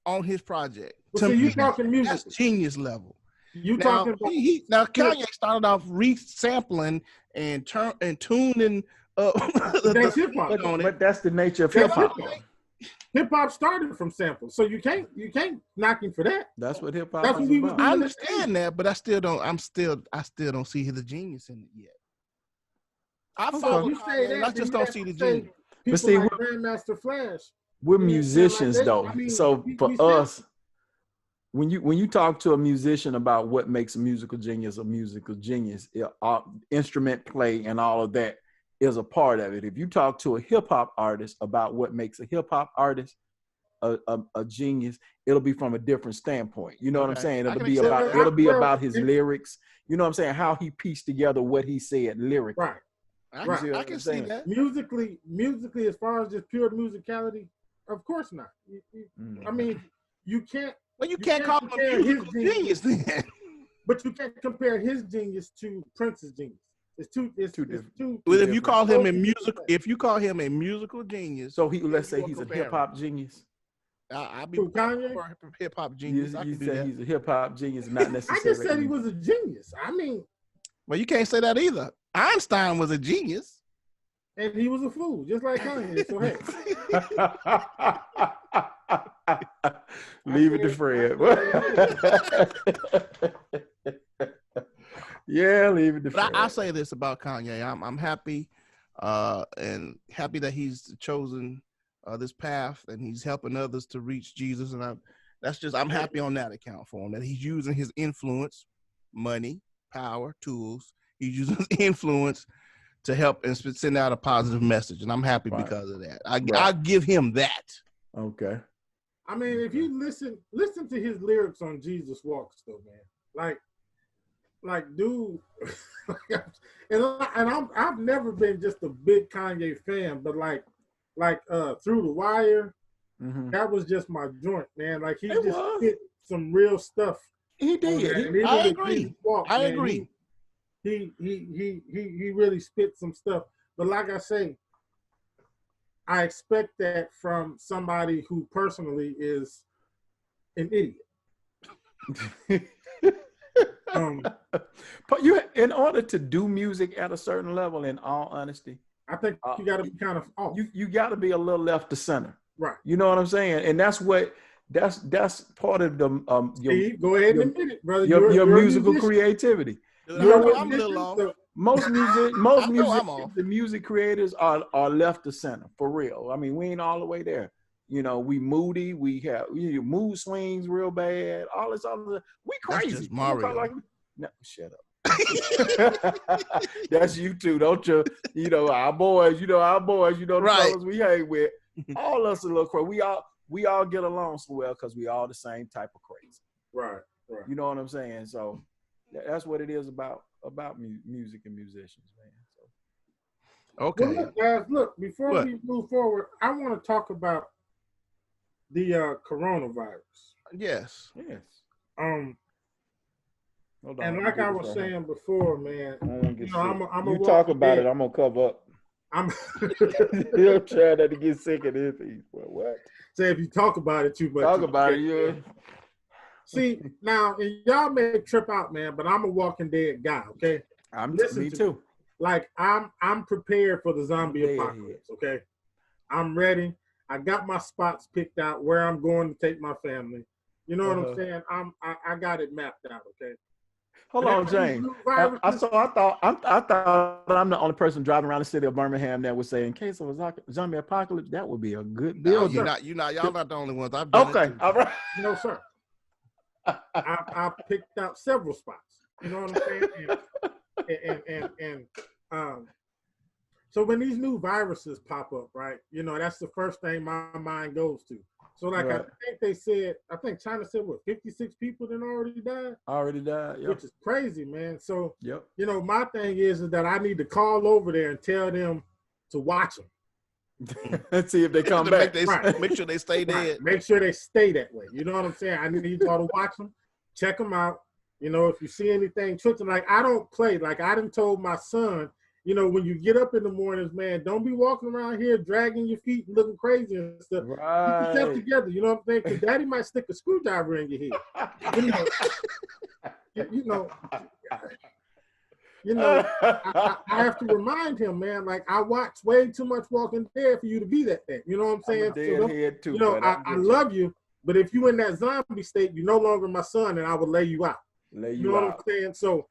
on his project. So you talking music? That's genius level. You talking about Kanye started off resampling and tuning that's hip hop. But that's the nature of hip hop. Hip hop started from samples, so you can't knock him for that. That's what hip hop is about. I understand that, but I still don't see the genius in it yet. I follow Kanye, and I just don't see the genius. But see, like Grandmaster Flash. We're musicians, though. I mean, so for us, when you talk to a musician about what makes a musical genius, instrument play and all of that is a part of it. If you talk to a hip hop artist about what makes a hip hop artist a genius, it'll be from a different standpoint. You know what I'm saying? It'll be about his lyrics. You know what I'm saying? How he pieced together what he said lyrically. Right. I can see that. Musically, as far as just pure musicality, of course not. I mean, you can't. Well, you can't call him a musical genius then. But you can't compare his genius to Prince's genius. It's two different. Well, if you call him a musical genius, so let's say he's a hip hop genius. I'll be hip hop genius. You said he's a hip hop genius, not necessarily. I just said he was a genius. I mean, well, you can't say that either. Einstein was a genius, and he was a fool, just like Kanye. So hey, leave it to Fred. Yeah, leave it to Fred. But I'll say this about Kanye: I'm happy, and happy that he's chosen this path, and he's helping others to reach Jesus. And I'm happy on that account for him, that he's using his influence, money, power, tools. He's using his influence to help and send out a positive message, and I'm happy because of that. I give him that. Okay. I mean, if you listen to his lyrics on Jesus Walks, though, man, like, dude, and I've never been just a big Kanye fan, but like Through the Wire, that was just my joint, man. Like he hit some real stuff. He did. I agree. I agree. He really spit some stuff. But like I say, I expect that from somebody who personally is an idiot. But in order to do music at a certain level, in all honesty, I think you got to be kind of off. You got to be a little left to center, right? You know what I'm saying? And that's part of the Steve, go ahead and admit it, brother. Your musical creativity. I'm a little off. Most the music creators are left to center for real. I mean, we ain't all the way there. You know, we moody. We have mood swings real bad. All this other. We crazy. That's just Mario. No, shut up. That's you too, don't you? You know our boys. The fellas we hang with. All us a little crazy. We all get along so well because we all the same type of crazy. Right. You know what I'm saying? So that's what it is about music and musicians, man. So. Okay. Well, look, guys, before we move forward, I want to talk about the coronavirus. Yes. And like I was saying before, man, you talk about it, I'm gonna cover up. I'm He'll try not to get sick of this. What? Say if you talk about it too much. Talk about it, yeah. See, now, and y'all may trip out, man, but I'm a Walking Dead guy, okay? Me too. Like, I'm prepared for the zombie apocalypse, okay? I'm ready. I got my spots picked out where I'm going to take my family. You know what I'm saying? I got it mapped out, okay? Hold on, James. I thought I'm the only person driving around the city of Birmingham that would say, in case of a zombie apocalypse, that would be a good bill. No, y'all not the only ones. I've done it too. All right. No, sir. I picked out several spots. You know what I'm saying? And so when these new viruses pop up, right? You know, that's the first thing my mind goes to. So like right. I think China said what 56 people then already died? Yeah. Which is crazy, man. So yep. You know, my thing is that I need to call over there and tell them to watch them. Let's see if they come back. Make sure they stay dead. Make sure they stay that way. You know what I'm saying? I need y'all to watch them, check them out. You know, if you see anything twitching, like I don't play. Like I done told my son, you know, when you get up in the mornings, man, don't be walking around here dragging your feet and looking crazy and stuff. Right. Keep yourself together. You know what I'm saying? Because daddy might stick a screwdriver in your head. I have to remind him, man, like I watch way too much Walking Dead for you to be that thing. You know what I'm saying? Too, I love you, but if you in that zombie state, you're no longer my son and I will lay you out. You know what I'm saying? So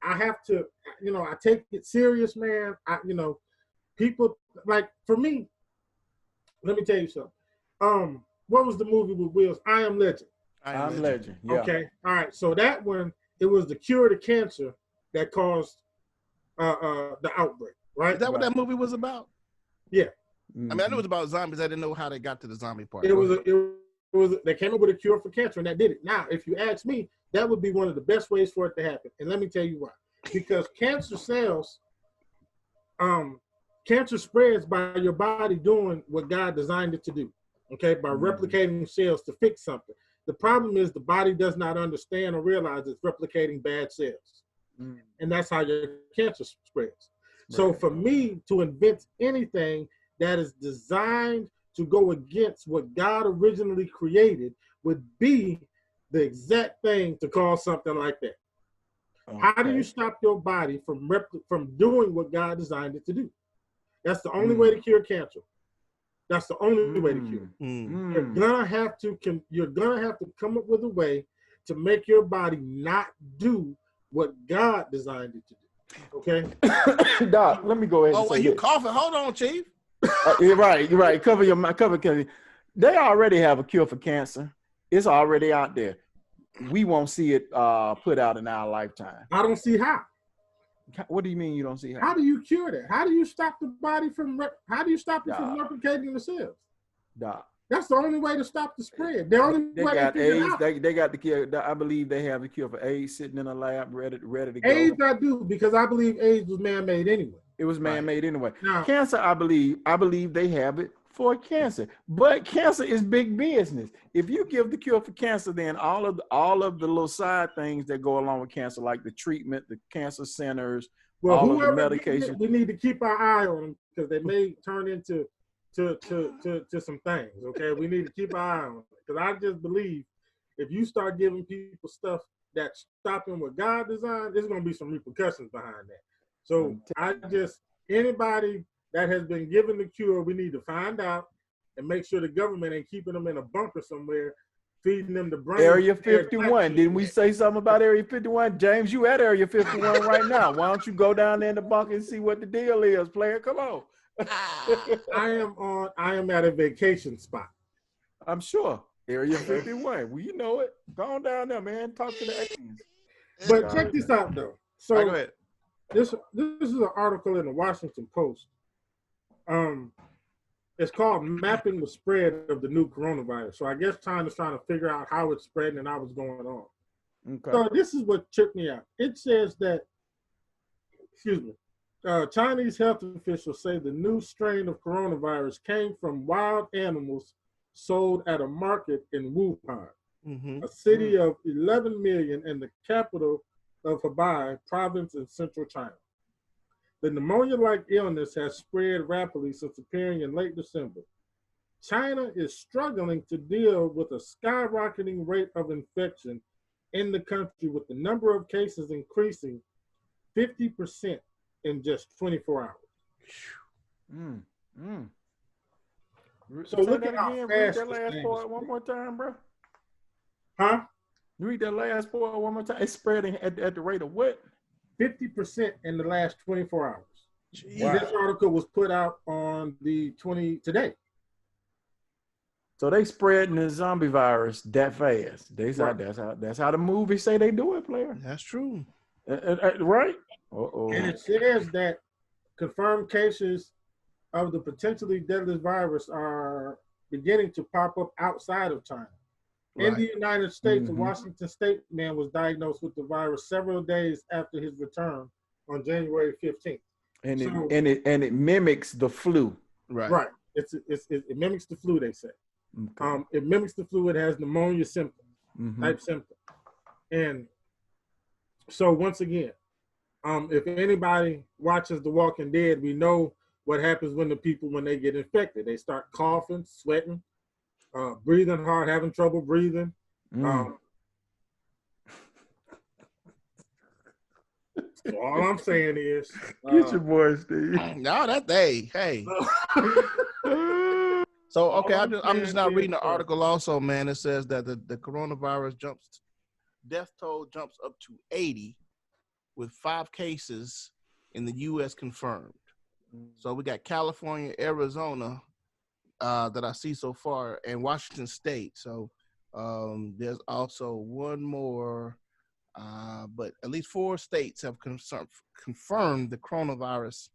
I have to, you know, I take it serious, man. People like for me, let me tell you something. What was the movie with Will? I Am Legend. I Am Legend. Yeah. Okay. All right. So that one, it was the cure to cancer that caused the outbreak, right? Is that what that movie was about? Yeah. I mean, I knew it was about zombies. I didn't know how they got to the zombie part. It was they came up with a cure for cancer and that did it. Now, if you ask me, that would be one of the best ways for it to happen. And let me tell you why. Because cancer cells, cancer spreads by your body doing what God designed it to do, okay? By replicating cells to fix something. The problem is the body does not understand or realize it's replicating bad cells. And that's how your cancer spreads. Right. So for me to invent anything that is designed to go against what God originally created would be the exact thing to cause something like that. Okay. How do you stop your body from doing what God designed it to do? That's the only way to cure cancer. That's the only way to cure. You're gonna have to come up with a way to make your body not do what God designed it to do. Okay, Doc. Let me go ahead. Oh, are you coughing? Hold on, Chief. You're right. Cover your mouth. They already have a cure for cancer. It's already out there. We won't see it put out in our lifetime. I don't see how. What do you mean you don't see how? How do you cure that? How do you stop the body from? How do you stop it from replicating the cells? Doc. That's the only way to stop the spread. The only way got AIDS. They got the cure. I believe they have the cure for AIDS sitting in a lab, ready to go. AIDS, I do because I believe AIDS was man-made anyway. It was man-made anyway. Now, cancer, I believe they have it for cancer, but cancer is big business. If you give the cure for cancer, then all of the little side things that go along with cancer, like the treatment, the cancer centers, all of the medication, we need to keep our eye on them because they may turn into some things. Okay, we need to keep our eye on it because I just believe if you start giving people stuff that's stopping what God designed, there's going to be some repercussions behind that. So anybody that has been given the cure, we need to find out and make sure the government ain't keeping them in a bunker somewhere, feeding them the brain. Area 51. Didn't we say something about Area 51? James, you at Area 51 right now. Why don't you go down there in the bunker and see what the deal is, player? Come on. I am at a vacation spot. I'm sure. Area 51. Well, you know it. Go on down there, man. Talk to the aliens. But check this out, though. So go ahead. This is an article in the Washington Post. It's called Mapping the Spread of the New Coronavirus. So I guess China's trying to figure out how it's spreading and how it's going on. Okay. So this is what tripped me out. It says that, Chinese health officials say the new strain of coronavirus came from wild animals sold at a market in Wuhan, a city of 11 million and the capital of Hebei province in central China. The pneumonia-like illness has spread rapidly since appearing in late December. China is struggling to deal with a skyrocketing rate of infection in the country, with the number of cases increasing 50% in just 24 hours. So look at how fast. Read that last part one more time, bro. Huh? Read that last part one more time. It's spreading at the rate of what? 50% in the last 24 hours. Wow. This article was put out on the 20 today. So they spreading the zombie virus that fast. Right. That's how the movies say they do it, player. That's true. Right? Uh-oh. And it says that confirmed cases of the potentially deadly virus are beginning to pop up outside of China. Right. In the United States, a Washington State man was diagnosed with the virus several days after his return on January 15th. And it mimics the flu. Right. Right. It mimics the flu, they say. Okay. It mimics the flu. It has pneumonia symptoms, type symptoms. And so once again, if anybody watches The Walking Dead, we know what happens when they get infected. They start coughing, sweating, breathing hard, having trouble breathing. So all I'm saying is, get your boy, Steve. No, hey. So okay, I'm just not reading the article. Also, man, it says that the coronavirus death toll jumps up to 80, with 5 cases in the U.S. confirmed. So we got California, Arizona that I see so far, and Washington State. So there's also one more, but at least 4 states have confirmed the coronavirus.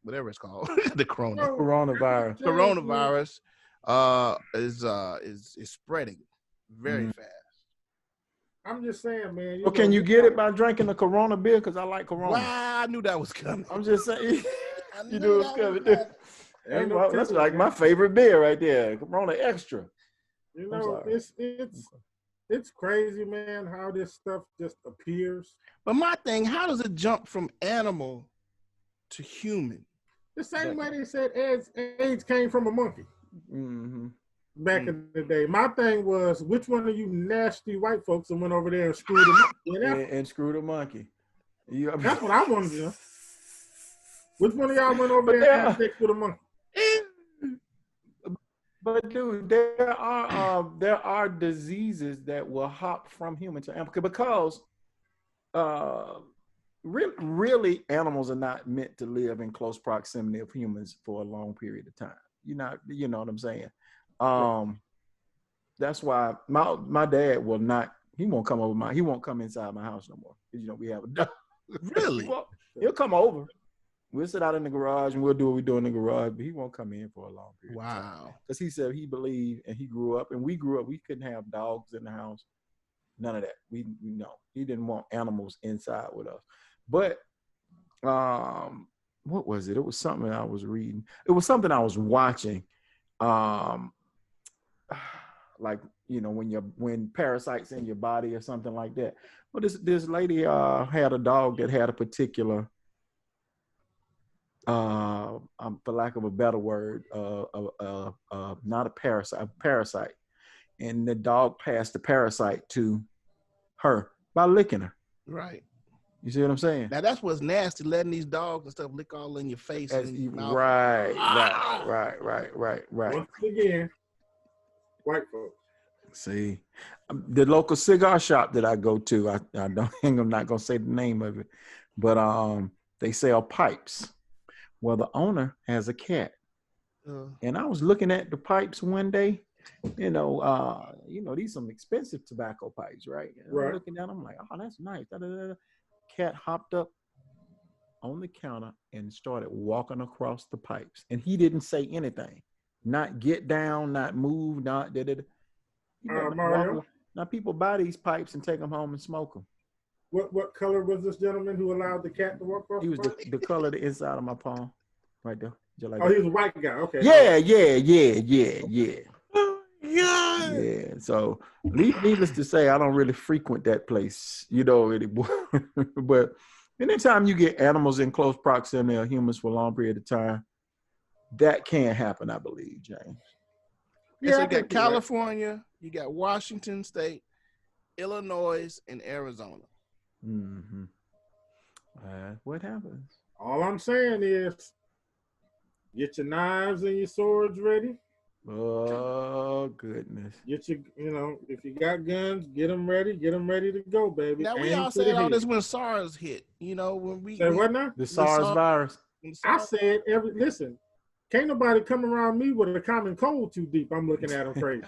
Whatever it's called, the coronavirus. Is spreading very fast. I'm just saying, man. Well, can you get it by drinking the Corona beer? Because I like Corona. Wow, I knew that was coming. I'm just saying. You knew it was coming. That's No like my favorite beer right there, Corona Extra. You know, it's crazy, man, how this stuff just appears. But my thing, how does it jump from animal to human? The same way they said AIDS came from a monkey. Back in the day. My thing was, which one of you nasty white folks went over there and screwed a monkey? And screwed a monkey. That's what I wanted to know. Which one of y'all went over there and had sex with a monkey? But dude, there are diseases that will hop from human to animal because really animals are not meant to live in close proximity of humans for a long period of time. You know what I'm saying? That's why my dad will not. He won't come inside my house no more. We have a dog. Really? He'll come over. We'll sit out in the garage and we'll do what we do in the garage, but he won't come in for a long period. Wow. Because he said he believed, and he grew up, and we grew up. We couldn't have dogs in the house. None of that. We know he didn't want animals inside with us. But what was it? It was something I was reading. It was something I was watching. Like, when parasites in your body or something like that. Well, this lady had a dog that had a particular, for lack of a better word, not a parasite. And the dog passed the parasite to her by licking her. Right. You see what I'm saying? Now that's what's nasty, letting these dogs and stuff lick all in your face. Right. Once again, white folks. See, the local cigar shop that I go to, I'm not gonna say the name of it, but they sell pipes. Well, the owner has a cat, and I was looking at the pipes one day. These some expensive tobacco pipes, right? I'm looking at them, I'm like, oh, that's nice. Cat hopped up on the counter and started walking across the pipes, and he didn't say anything. Not get down, not move, not da-da-da. Mario? Now people buy these pipes and take them home and smoke them. What color was this gentleman who allowed the cat to walk across? He was the color of the inside of my palm, right there. Just like he was a white guy. Okay. Yeah. So needless to say, I don't really frequent that place, anymore. But anytime you get animals in close proximity of humans for a long period of time, that can happen, I believe, James. Yeah, so you got California, you got Washington State, Illinois, and Arizona. Mm-hmm. What happens? All I'm saying is, get your knives and your swords ready. Oh, goodness. Get your, if you got guns, get them ready to go, baby. Now, we all said all this when SARS hit, when we... Say what now? The SARS virus. I said, listen, can't nobody come around me with a common cold too deep. I'm looking at them crazy.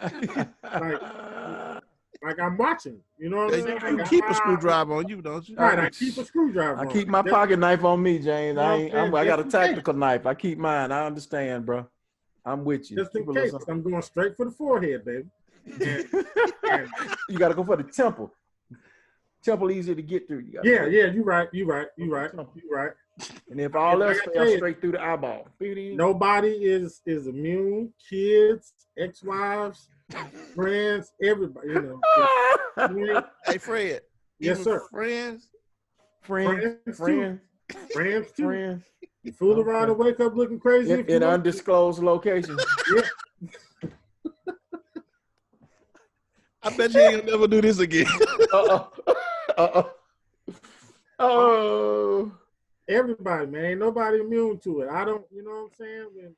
like I'm watching, you know what I'm saying? You keep a screwdriver on you, don't you? Right, I keep a screwdriver I keep my pocket knife on me, James. I got a tactical knife. I keep mine. I understand, bro. I'm with you. Just in case, I'm going straight for the forehead, baby. And you got to go for the temple. Temple easier to get through. Yeah, you're right. And if all else fails, straight through the eyeball. Nobody is immune. Kids, ex-wives, friends, everybody. Hey, Fred. Yes, sir. Friends too. You fool around and wake up looking crazy in undisclosed locations. Yeah. I bet you ain't gonna never do this again. Oh. Everybody, man. Ain't nobody immune to it. I don't, you know what I'm saying? When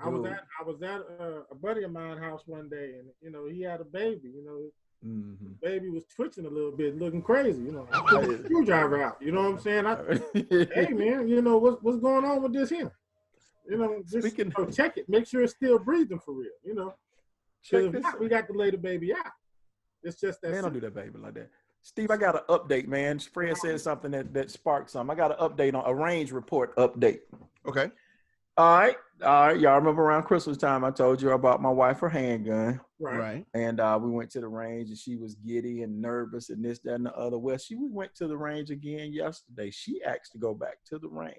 I was at a buddy of mine's house one day, and he had a baby. Mm-hmm. The baby was twitching a little bit, looking crazy. I took the screwdriver out. You know what I'm saying? Hey man, what's going on with this here? Just check it, make sure it's still breathing for real. Because if not, we got to lay the baby out. It's just that. Man, don't do that baby like that. Steve, I got an update, man. Fred said something that sparked something. I got an update on a range report update. Okay. All right. Y'all remember around Christmas time, I told you about my wife, her handgun. Right. And we went to the range, and she was giddy and nervous and this, that, and the other. Well, we went to the range again yesterday. She asked to go back to the range.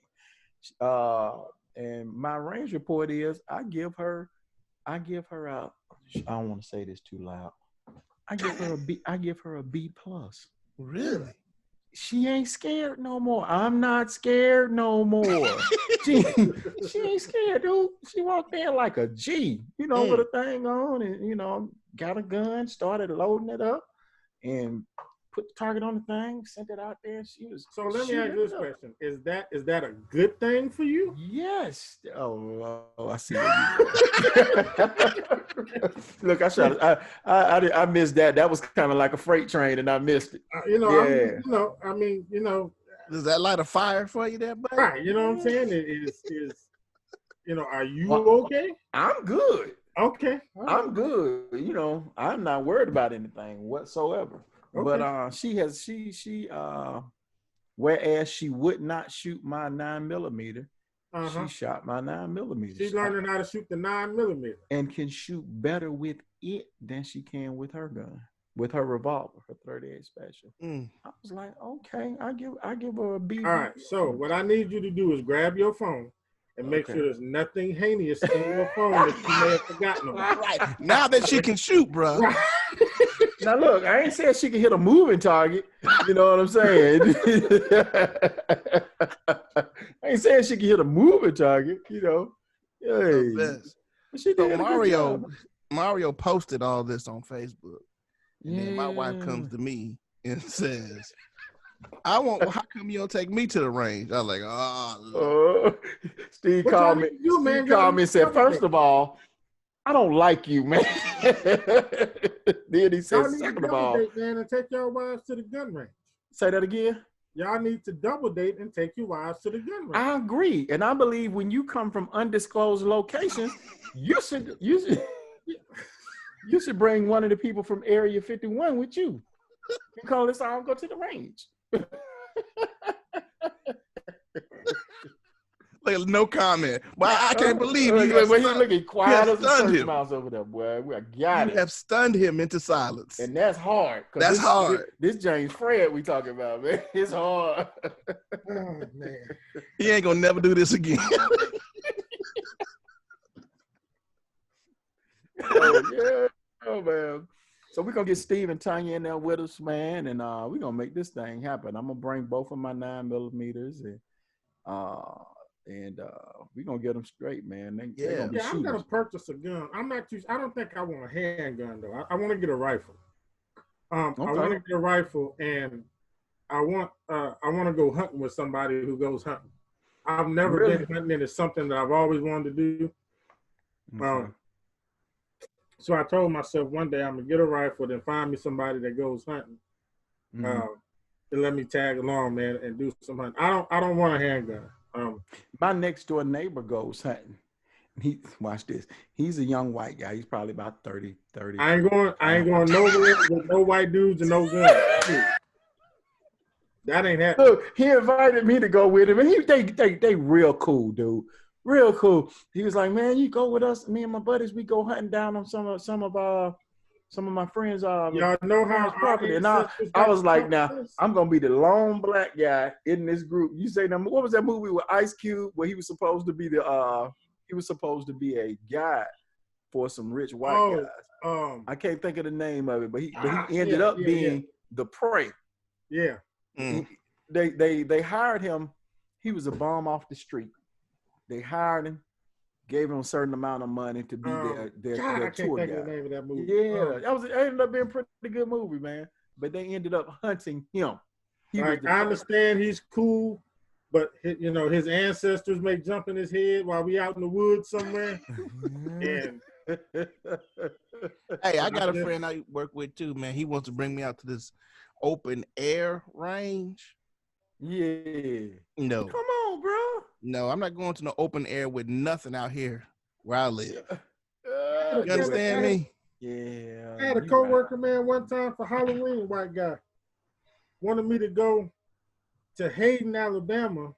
And my range report is I give her out. I don't want to say this too loud. I give her a B plus. Really? She ain't scared no more. I'm not scared no more. she ain't scared, dude. She walked in like a G, with a thing on, and got a gun, started loading it up, and put the target on the thing, sent it out there. She was. So let me ask you this question: Is that a good thing for you? Yes. Oh, I see. Look, I missed that. That was kind of like a freight train, and I missed it. I mean, does that light a fire for you, there, buddy? Right. You know what I'm saying? Are you okay? I'm good. Okay. Right. I'm good. I'm not worried about anything whatsoever. Okay. But she whereas she would not shoot my 9mm, she shot my 9mm. She's learning how to shoot the 9mm and can shoot better with it than she can with her gun, with her revolver, her 38 special. I was like, okay, I give her a B. All right. So what I need you to do is grab your phone and make sure there's nothing heinous in your phone that you may have forgotten about. Right. Now that she can shoot, bro. Right. Now look, I ain't saying she can hit a moving target. You know what I'm saying? I ain't saying she can hit a moving target. Hey. She did Mario posted all this on Facebook, and then my wife comes to me and says, how come you don't take me to the range? I was like, oh. Steve called me. Steve called me and said, first of all, I don't like you, man. Then he said, second of all, date, man, and take your wives to the gun range. Say that again. Y'all need to double date and take your wives to the gun range. I agree, and I believe when you come from undisclosed locations, you should bring one of the people from Area 51 with you. You call this all, go to the range. Like, no comment. Well, I can't believe you. He's looking quiet as a church mouse over there, boy. We got it. You have stunned him into silence, and that's hard. That's hard. This James Fred we talking about, man. It's hard. Oh man, he ain't gonna never do this again. Oh man. So we're gonna get Steve and Tanya in there with us, man, and we're gonna make this thing happen. I'm gonna bring both of my 9mm and we're gonna get them straight, man. They gonna be I'm gonna purchase a gun. I don't think I want a handgun though. I want to get a rifle. Okay. I want to get a rifle, and I want to go hunting with somebody who goes hunting. I've never been hunting, and it's something that I've always wanted to do. Okay. So I told myself one day I'm gonna get a rifle, then find me somebody that goes hunting, and let me tag along, man, and do some hunting. I don't want a handgun. My next door neighbor goes hunting. Watch this. He's a young white guy. He's probably about 30. I ain't going nowhere with no white dudes and no guns. That ain't happening. Look, he invited me to go with him, and they real cool, dude. Real cool. He was like, "Man, you go with us. Me and my buddies, we go hunting down on some of my friends' y'all know how property." And I was like, "Now I'm gonna be the lone black guy in this group." You say, "Now, what was that movie with Ice Cube where he was supposed to be a guide for some rich white guys?" I can't think of the name of it, but he ended up being the prey. Yeah. They hired him. He was a bum off the street. They hired him, gave him a certain amount of money to be their tour guide. Of the name of that movie. Yeah, it ended up being a pretty good movie, man. But they ended up hunting him. I understand he's cool, but his ancestors may jump in his head while we out in the woods somewhere. And hey, I got a friend I work with too, man. He wants to bring me out to this open air range. Yeah. No. Come on, bro. No, I'm not going to no open air with nothing out here where I live. You understand me? Yeah. I had a coworker, man, one time for Halloween, white guy, wanted me to go to Hayden, Alabama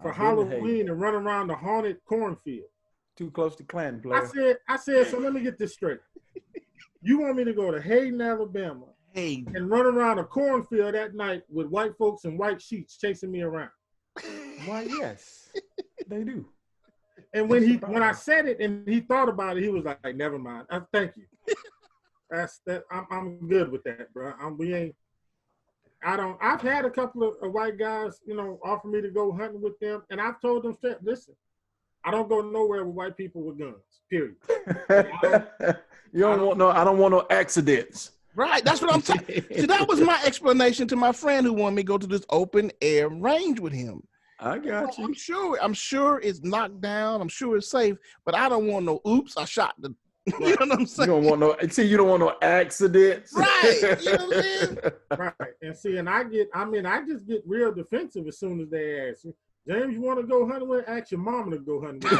for Halloween and run around the haunted cornfield. Too close to Clanton, player. I said, so let me get this straight. You want me to go to Hayden, Alabama and run around a cornfield at night with white folks in white sheets chasing me around? Why, yes, they do. And when I said it and he thought about it, he was like, "Never mind. Thank you. That's that. I'm good with that, bro. I've had a couple of white guys, offer me to go hunting with them, and I've told them straight, listen, I don't go nowhere with white people with guns. Period. I don't want no accidents. Right, that's what I'm saying. See, that was my explanation to my friend who wanted me to go to this open air range with him. I got you. I'm sure it's knocked down. I'm sure it's safe, but I don't want no oops. I shot the. You know what I'm saying? You don't want no accidents. Right. You know what I'm saying? Right. And see, and I just get real defensive as soon as they ask me, James, you want to go hunting with? Ask your mama to go hunting with.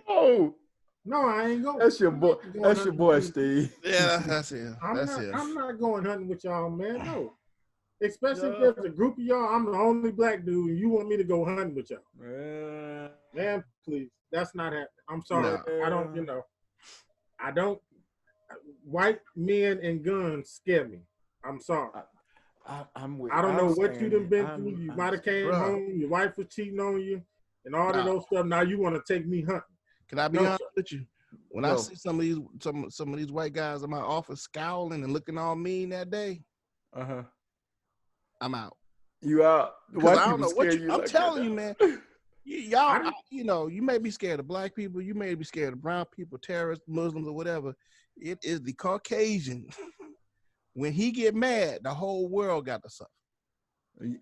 Oh. No, I ain't going. That's your boy. That's your boy, Steve. Yeah, that's it. I'm not going hunting with y'all, man. No. Especially if there's a group of y'all, I'm the only black dude, and you want me to go hunting with y'all. Man, please. That's not happening. I'm sorry. No. I don't. White men and guns scare me. I'm sorry. I don't know what you done been through. You might have came home, your wife was cheating on you, and all of those stuff. Now you want to take me hunting. Can I be honest with you? When I see some of these white guys in my office scowling and looking all mean that day, I'm out. You out? Because I don't know what I'm telling you, man. Y'all, you may be scared of black people. You may be scared of brown people, terrorists, Muslims, or whatever. It is the Caucasian. When he get mad, the whole world got to suffer.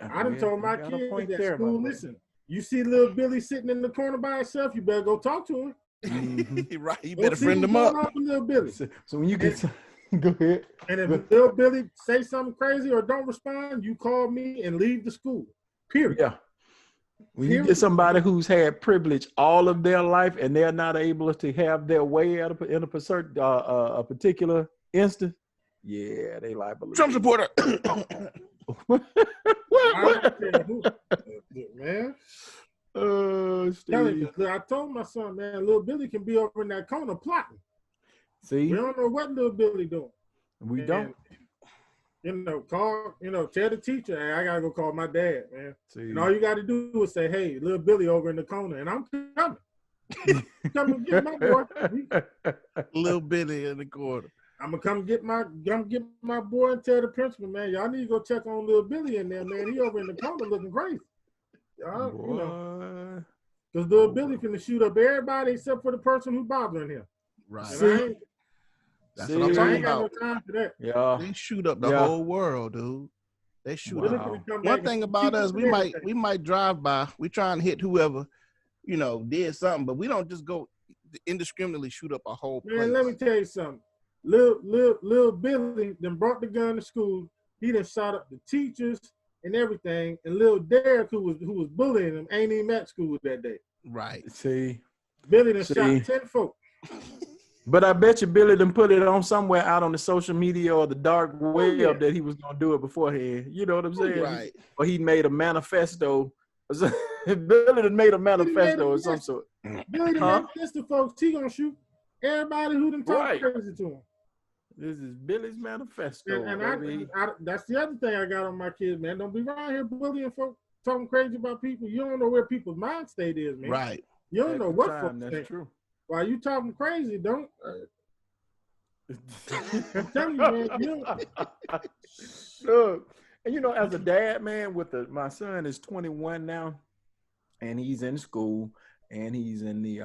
I done told my kids at school, listen, you see little Billy sitting in the corner by himself, you better go talk to him. Mm-hmm. Right, you better friend him up. Little Billy. So when you get go ahead. And if little Billy say something crazy or don't respond, you call me and leave the school. Period. Yeah. When you get somebody who's had privilege all of their life and they're not able to have their way in a particular instance, yeah, they liable. Trump supporter. What? Man. Steve. I told my son, man, little Billy can be over in that corner plotting. See, we don't know what little Billy doing. We don't. Tell the teacher, hey, I gotta go call my dad, man. See. And all you gotta do is say, hey, little Billy over in the corner, and I'm coming. Come and get my boy. Little Billy in the corner. I'm gonna come get my boy and tell the principal, man, y'all need to go check on little Billy in there, man. He over in the corner looking crazy. Y'all, you know, because little Billy finna shoot up everybody except for the person who bothering him. Right. That's what I'm talking about. No time for that. Yeah. They shoot up the whole world, dude. They shoot up. One thing about us, we might drive by. We try and hit whoever, you know, did something, but we don't just go indiscriminately shoot up a whole place. Man, let me tell you something. Little Billy then brought the gun to school. He done shot up the teachers and everything. And little Derek, who was bullying him, ain't even at school that day. Right. See, Billy done shot 10 folk. But I bet you Billy done put it on somewhere out on the social media or the dark web that he was gonna do it beforehand. You know what I'm saying? Right. Or he made a manifesto. Billy done made a manifesto or some sort. Billy done made this to folks. He gonna shoot everybody who done talk crazy to him. This is Billy's manifesto. And I that's the other thing I got on my kids, man. Don't be around here bullying folks, talking crazy about people. You don't know where people's mind state is, man. Right. You don't know what folks think. That's true. While you talking crazy, don't. I'm telling you, man. Look, and you know, as a dad, man, my son is 21 now, and he's in school, and he's in the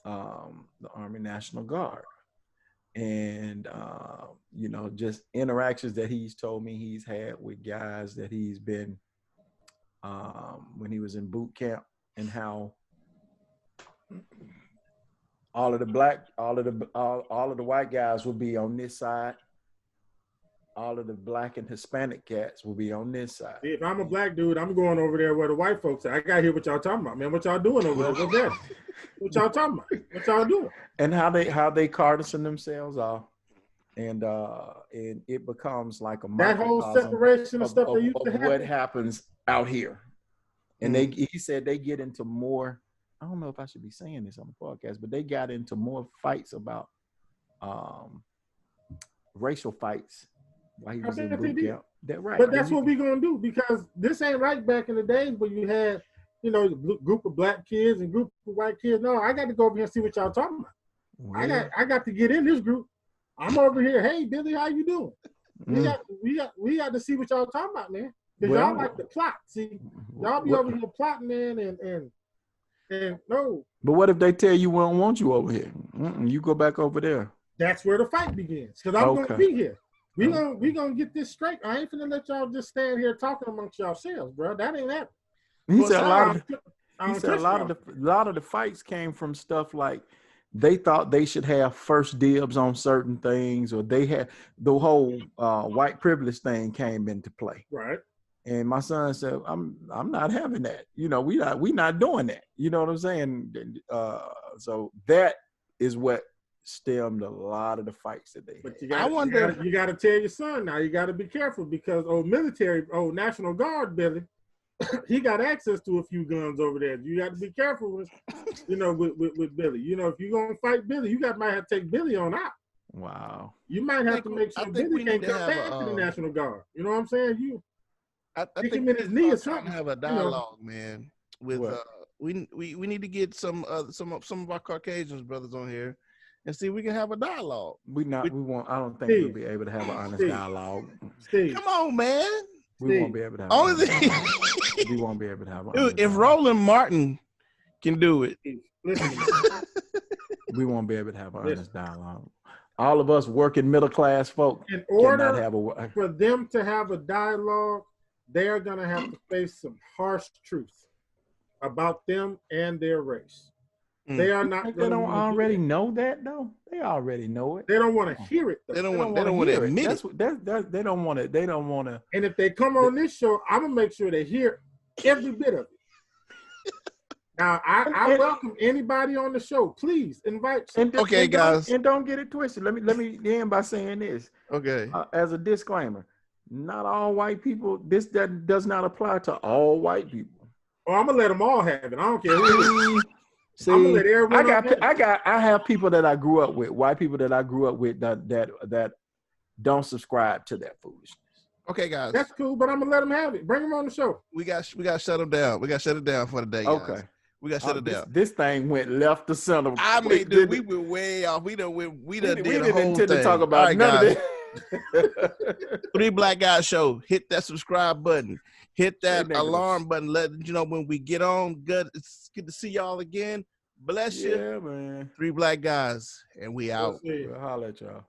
Army National Guard, and you know, just interactions that he's told me he's had with guys that he's been when he was in boot camp, and how all of the white guys will be on this side. All of the black and Hispanic cats will be on this side. If I'm a black dude, I'm going over there where the white folks are. I gotta hear what y'all talking about, man. What y'all doing over there? What's that? What y'all talking about? What y'all doing? And how they partisan themselves off. And it becomes like a that whole separation of stuff they used to have. What happens out here. And he said they get into more, I don't know if I should be saying this on the podcast, but they got into more fights about racial fights while he was in boot camp. But that's what we're going to do, because this ain't like back in the days where you had, you know, a group of black kids and group of white kids. No, I got to go over here and see what y'all talking about. Yeah. I got to get in this group. I'm over here. Hey, Billy, how you doing? We got to see what y'all talking about, man. Because y'all like to plot. See, y'all be over here plotting, man, and no. But what if they tell you we don't want you over here? You go back over there. That's where the fight begins. Because I'm going to be here. We gonna get this straight. I ain't finna let y'all just stand here talking amongst yourselves, bro. That ain't happening. He said a lot of the fights came from stuff like they thought they should have first dibs on certain things, or they had the whole white privilege thing came into play. Right. And my son said, I'm not having that. You know, we not doing that. You know what I'm saying? So that is what stemmed a lot of the fights that they had. You got to tell your son now. You got to be careful, because old National Guard Billy, he got access to a few guns over there. You got to be careful with, you know, with Billy. You know, if you're gonna fight Billy, you might have to take Billy on out. Wow. You might have to make sure Billy can't come back to the National Guard. You know what I'm saying? I think him in his knee or something. Have a dialogue, man. With we need to get some of our Caucasians brothers on here and see if we can have a dialogue. I don't think we'll be able to have an honest dialogue. Steve. Come on, man. We won't be able to have. We won't be able to have. If Roland Martin can do it, we won't be able to have an honest dialogue. All of us working middle class folk. In order for them to have a dialogue, they are going to have to face some harsh truths about them and their race. They are not. They don't already know that, though. They already know it. They don't want to hear it. Though. They don't want to admit it. They don't want to. They don't want to. And if they come on this show, I'm gonna make sure they hear every bit of it. Now, I welcome anybody on the show. Please invite. Guys, and don't get it twisted. Let me end by saying this. Okay. As a disclaimer, not all white people. That does not apply to all white people. Oh, I'm gonna let them all have it. I don't care who it is. See, I have people that I grew up with, white people that I grew up with that don't subscribe to that foolishness. Okay, guys, that's cool, but I'm gonna let them have it. Bring them on the show. We got to shut them down. We got to shut it down for the day. Guys. Okay. We got to settle down. This thing went left to center. I mean, dude, we went way off. We done did the whole intend thing. to talk about none of this. 3 Black Guys Show. Hit that subscribe button. Hit that alarm button. Let you know when we get on. Good. It's good to see y'all again. Bless you. Yeah, man. 3 Black Guys, and we out. We'll holler at y'all.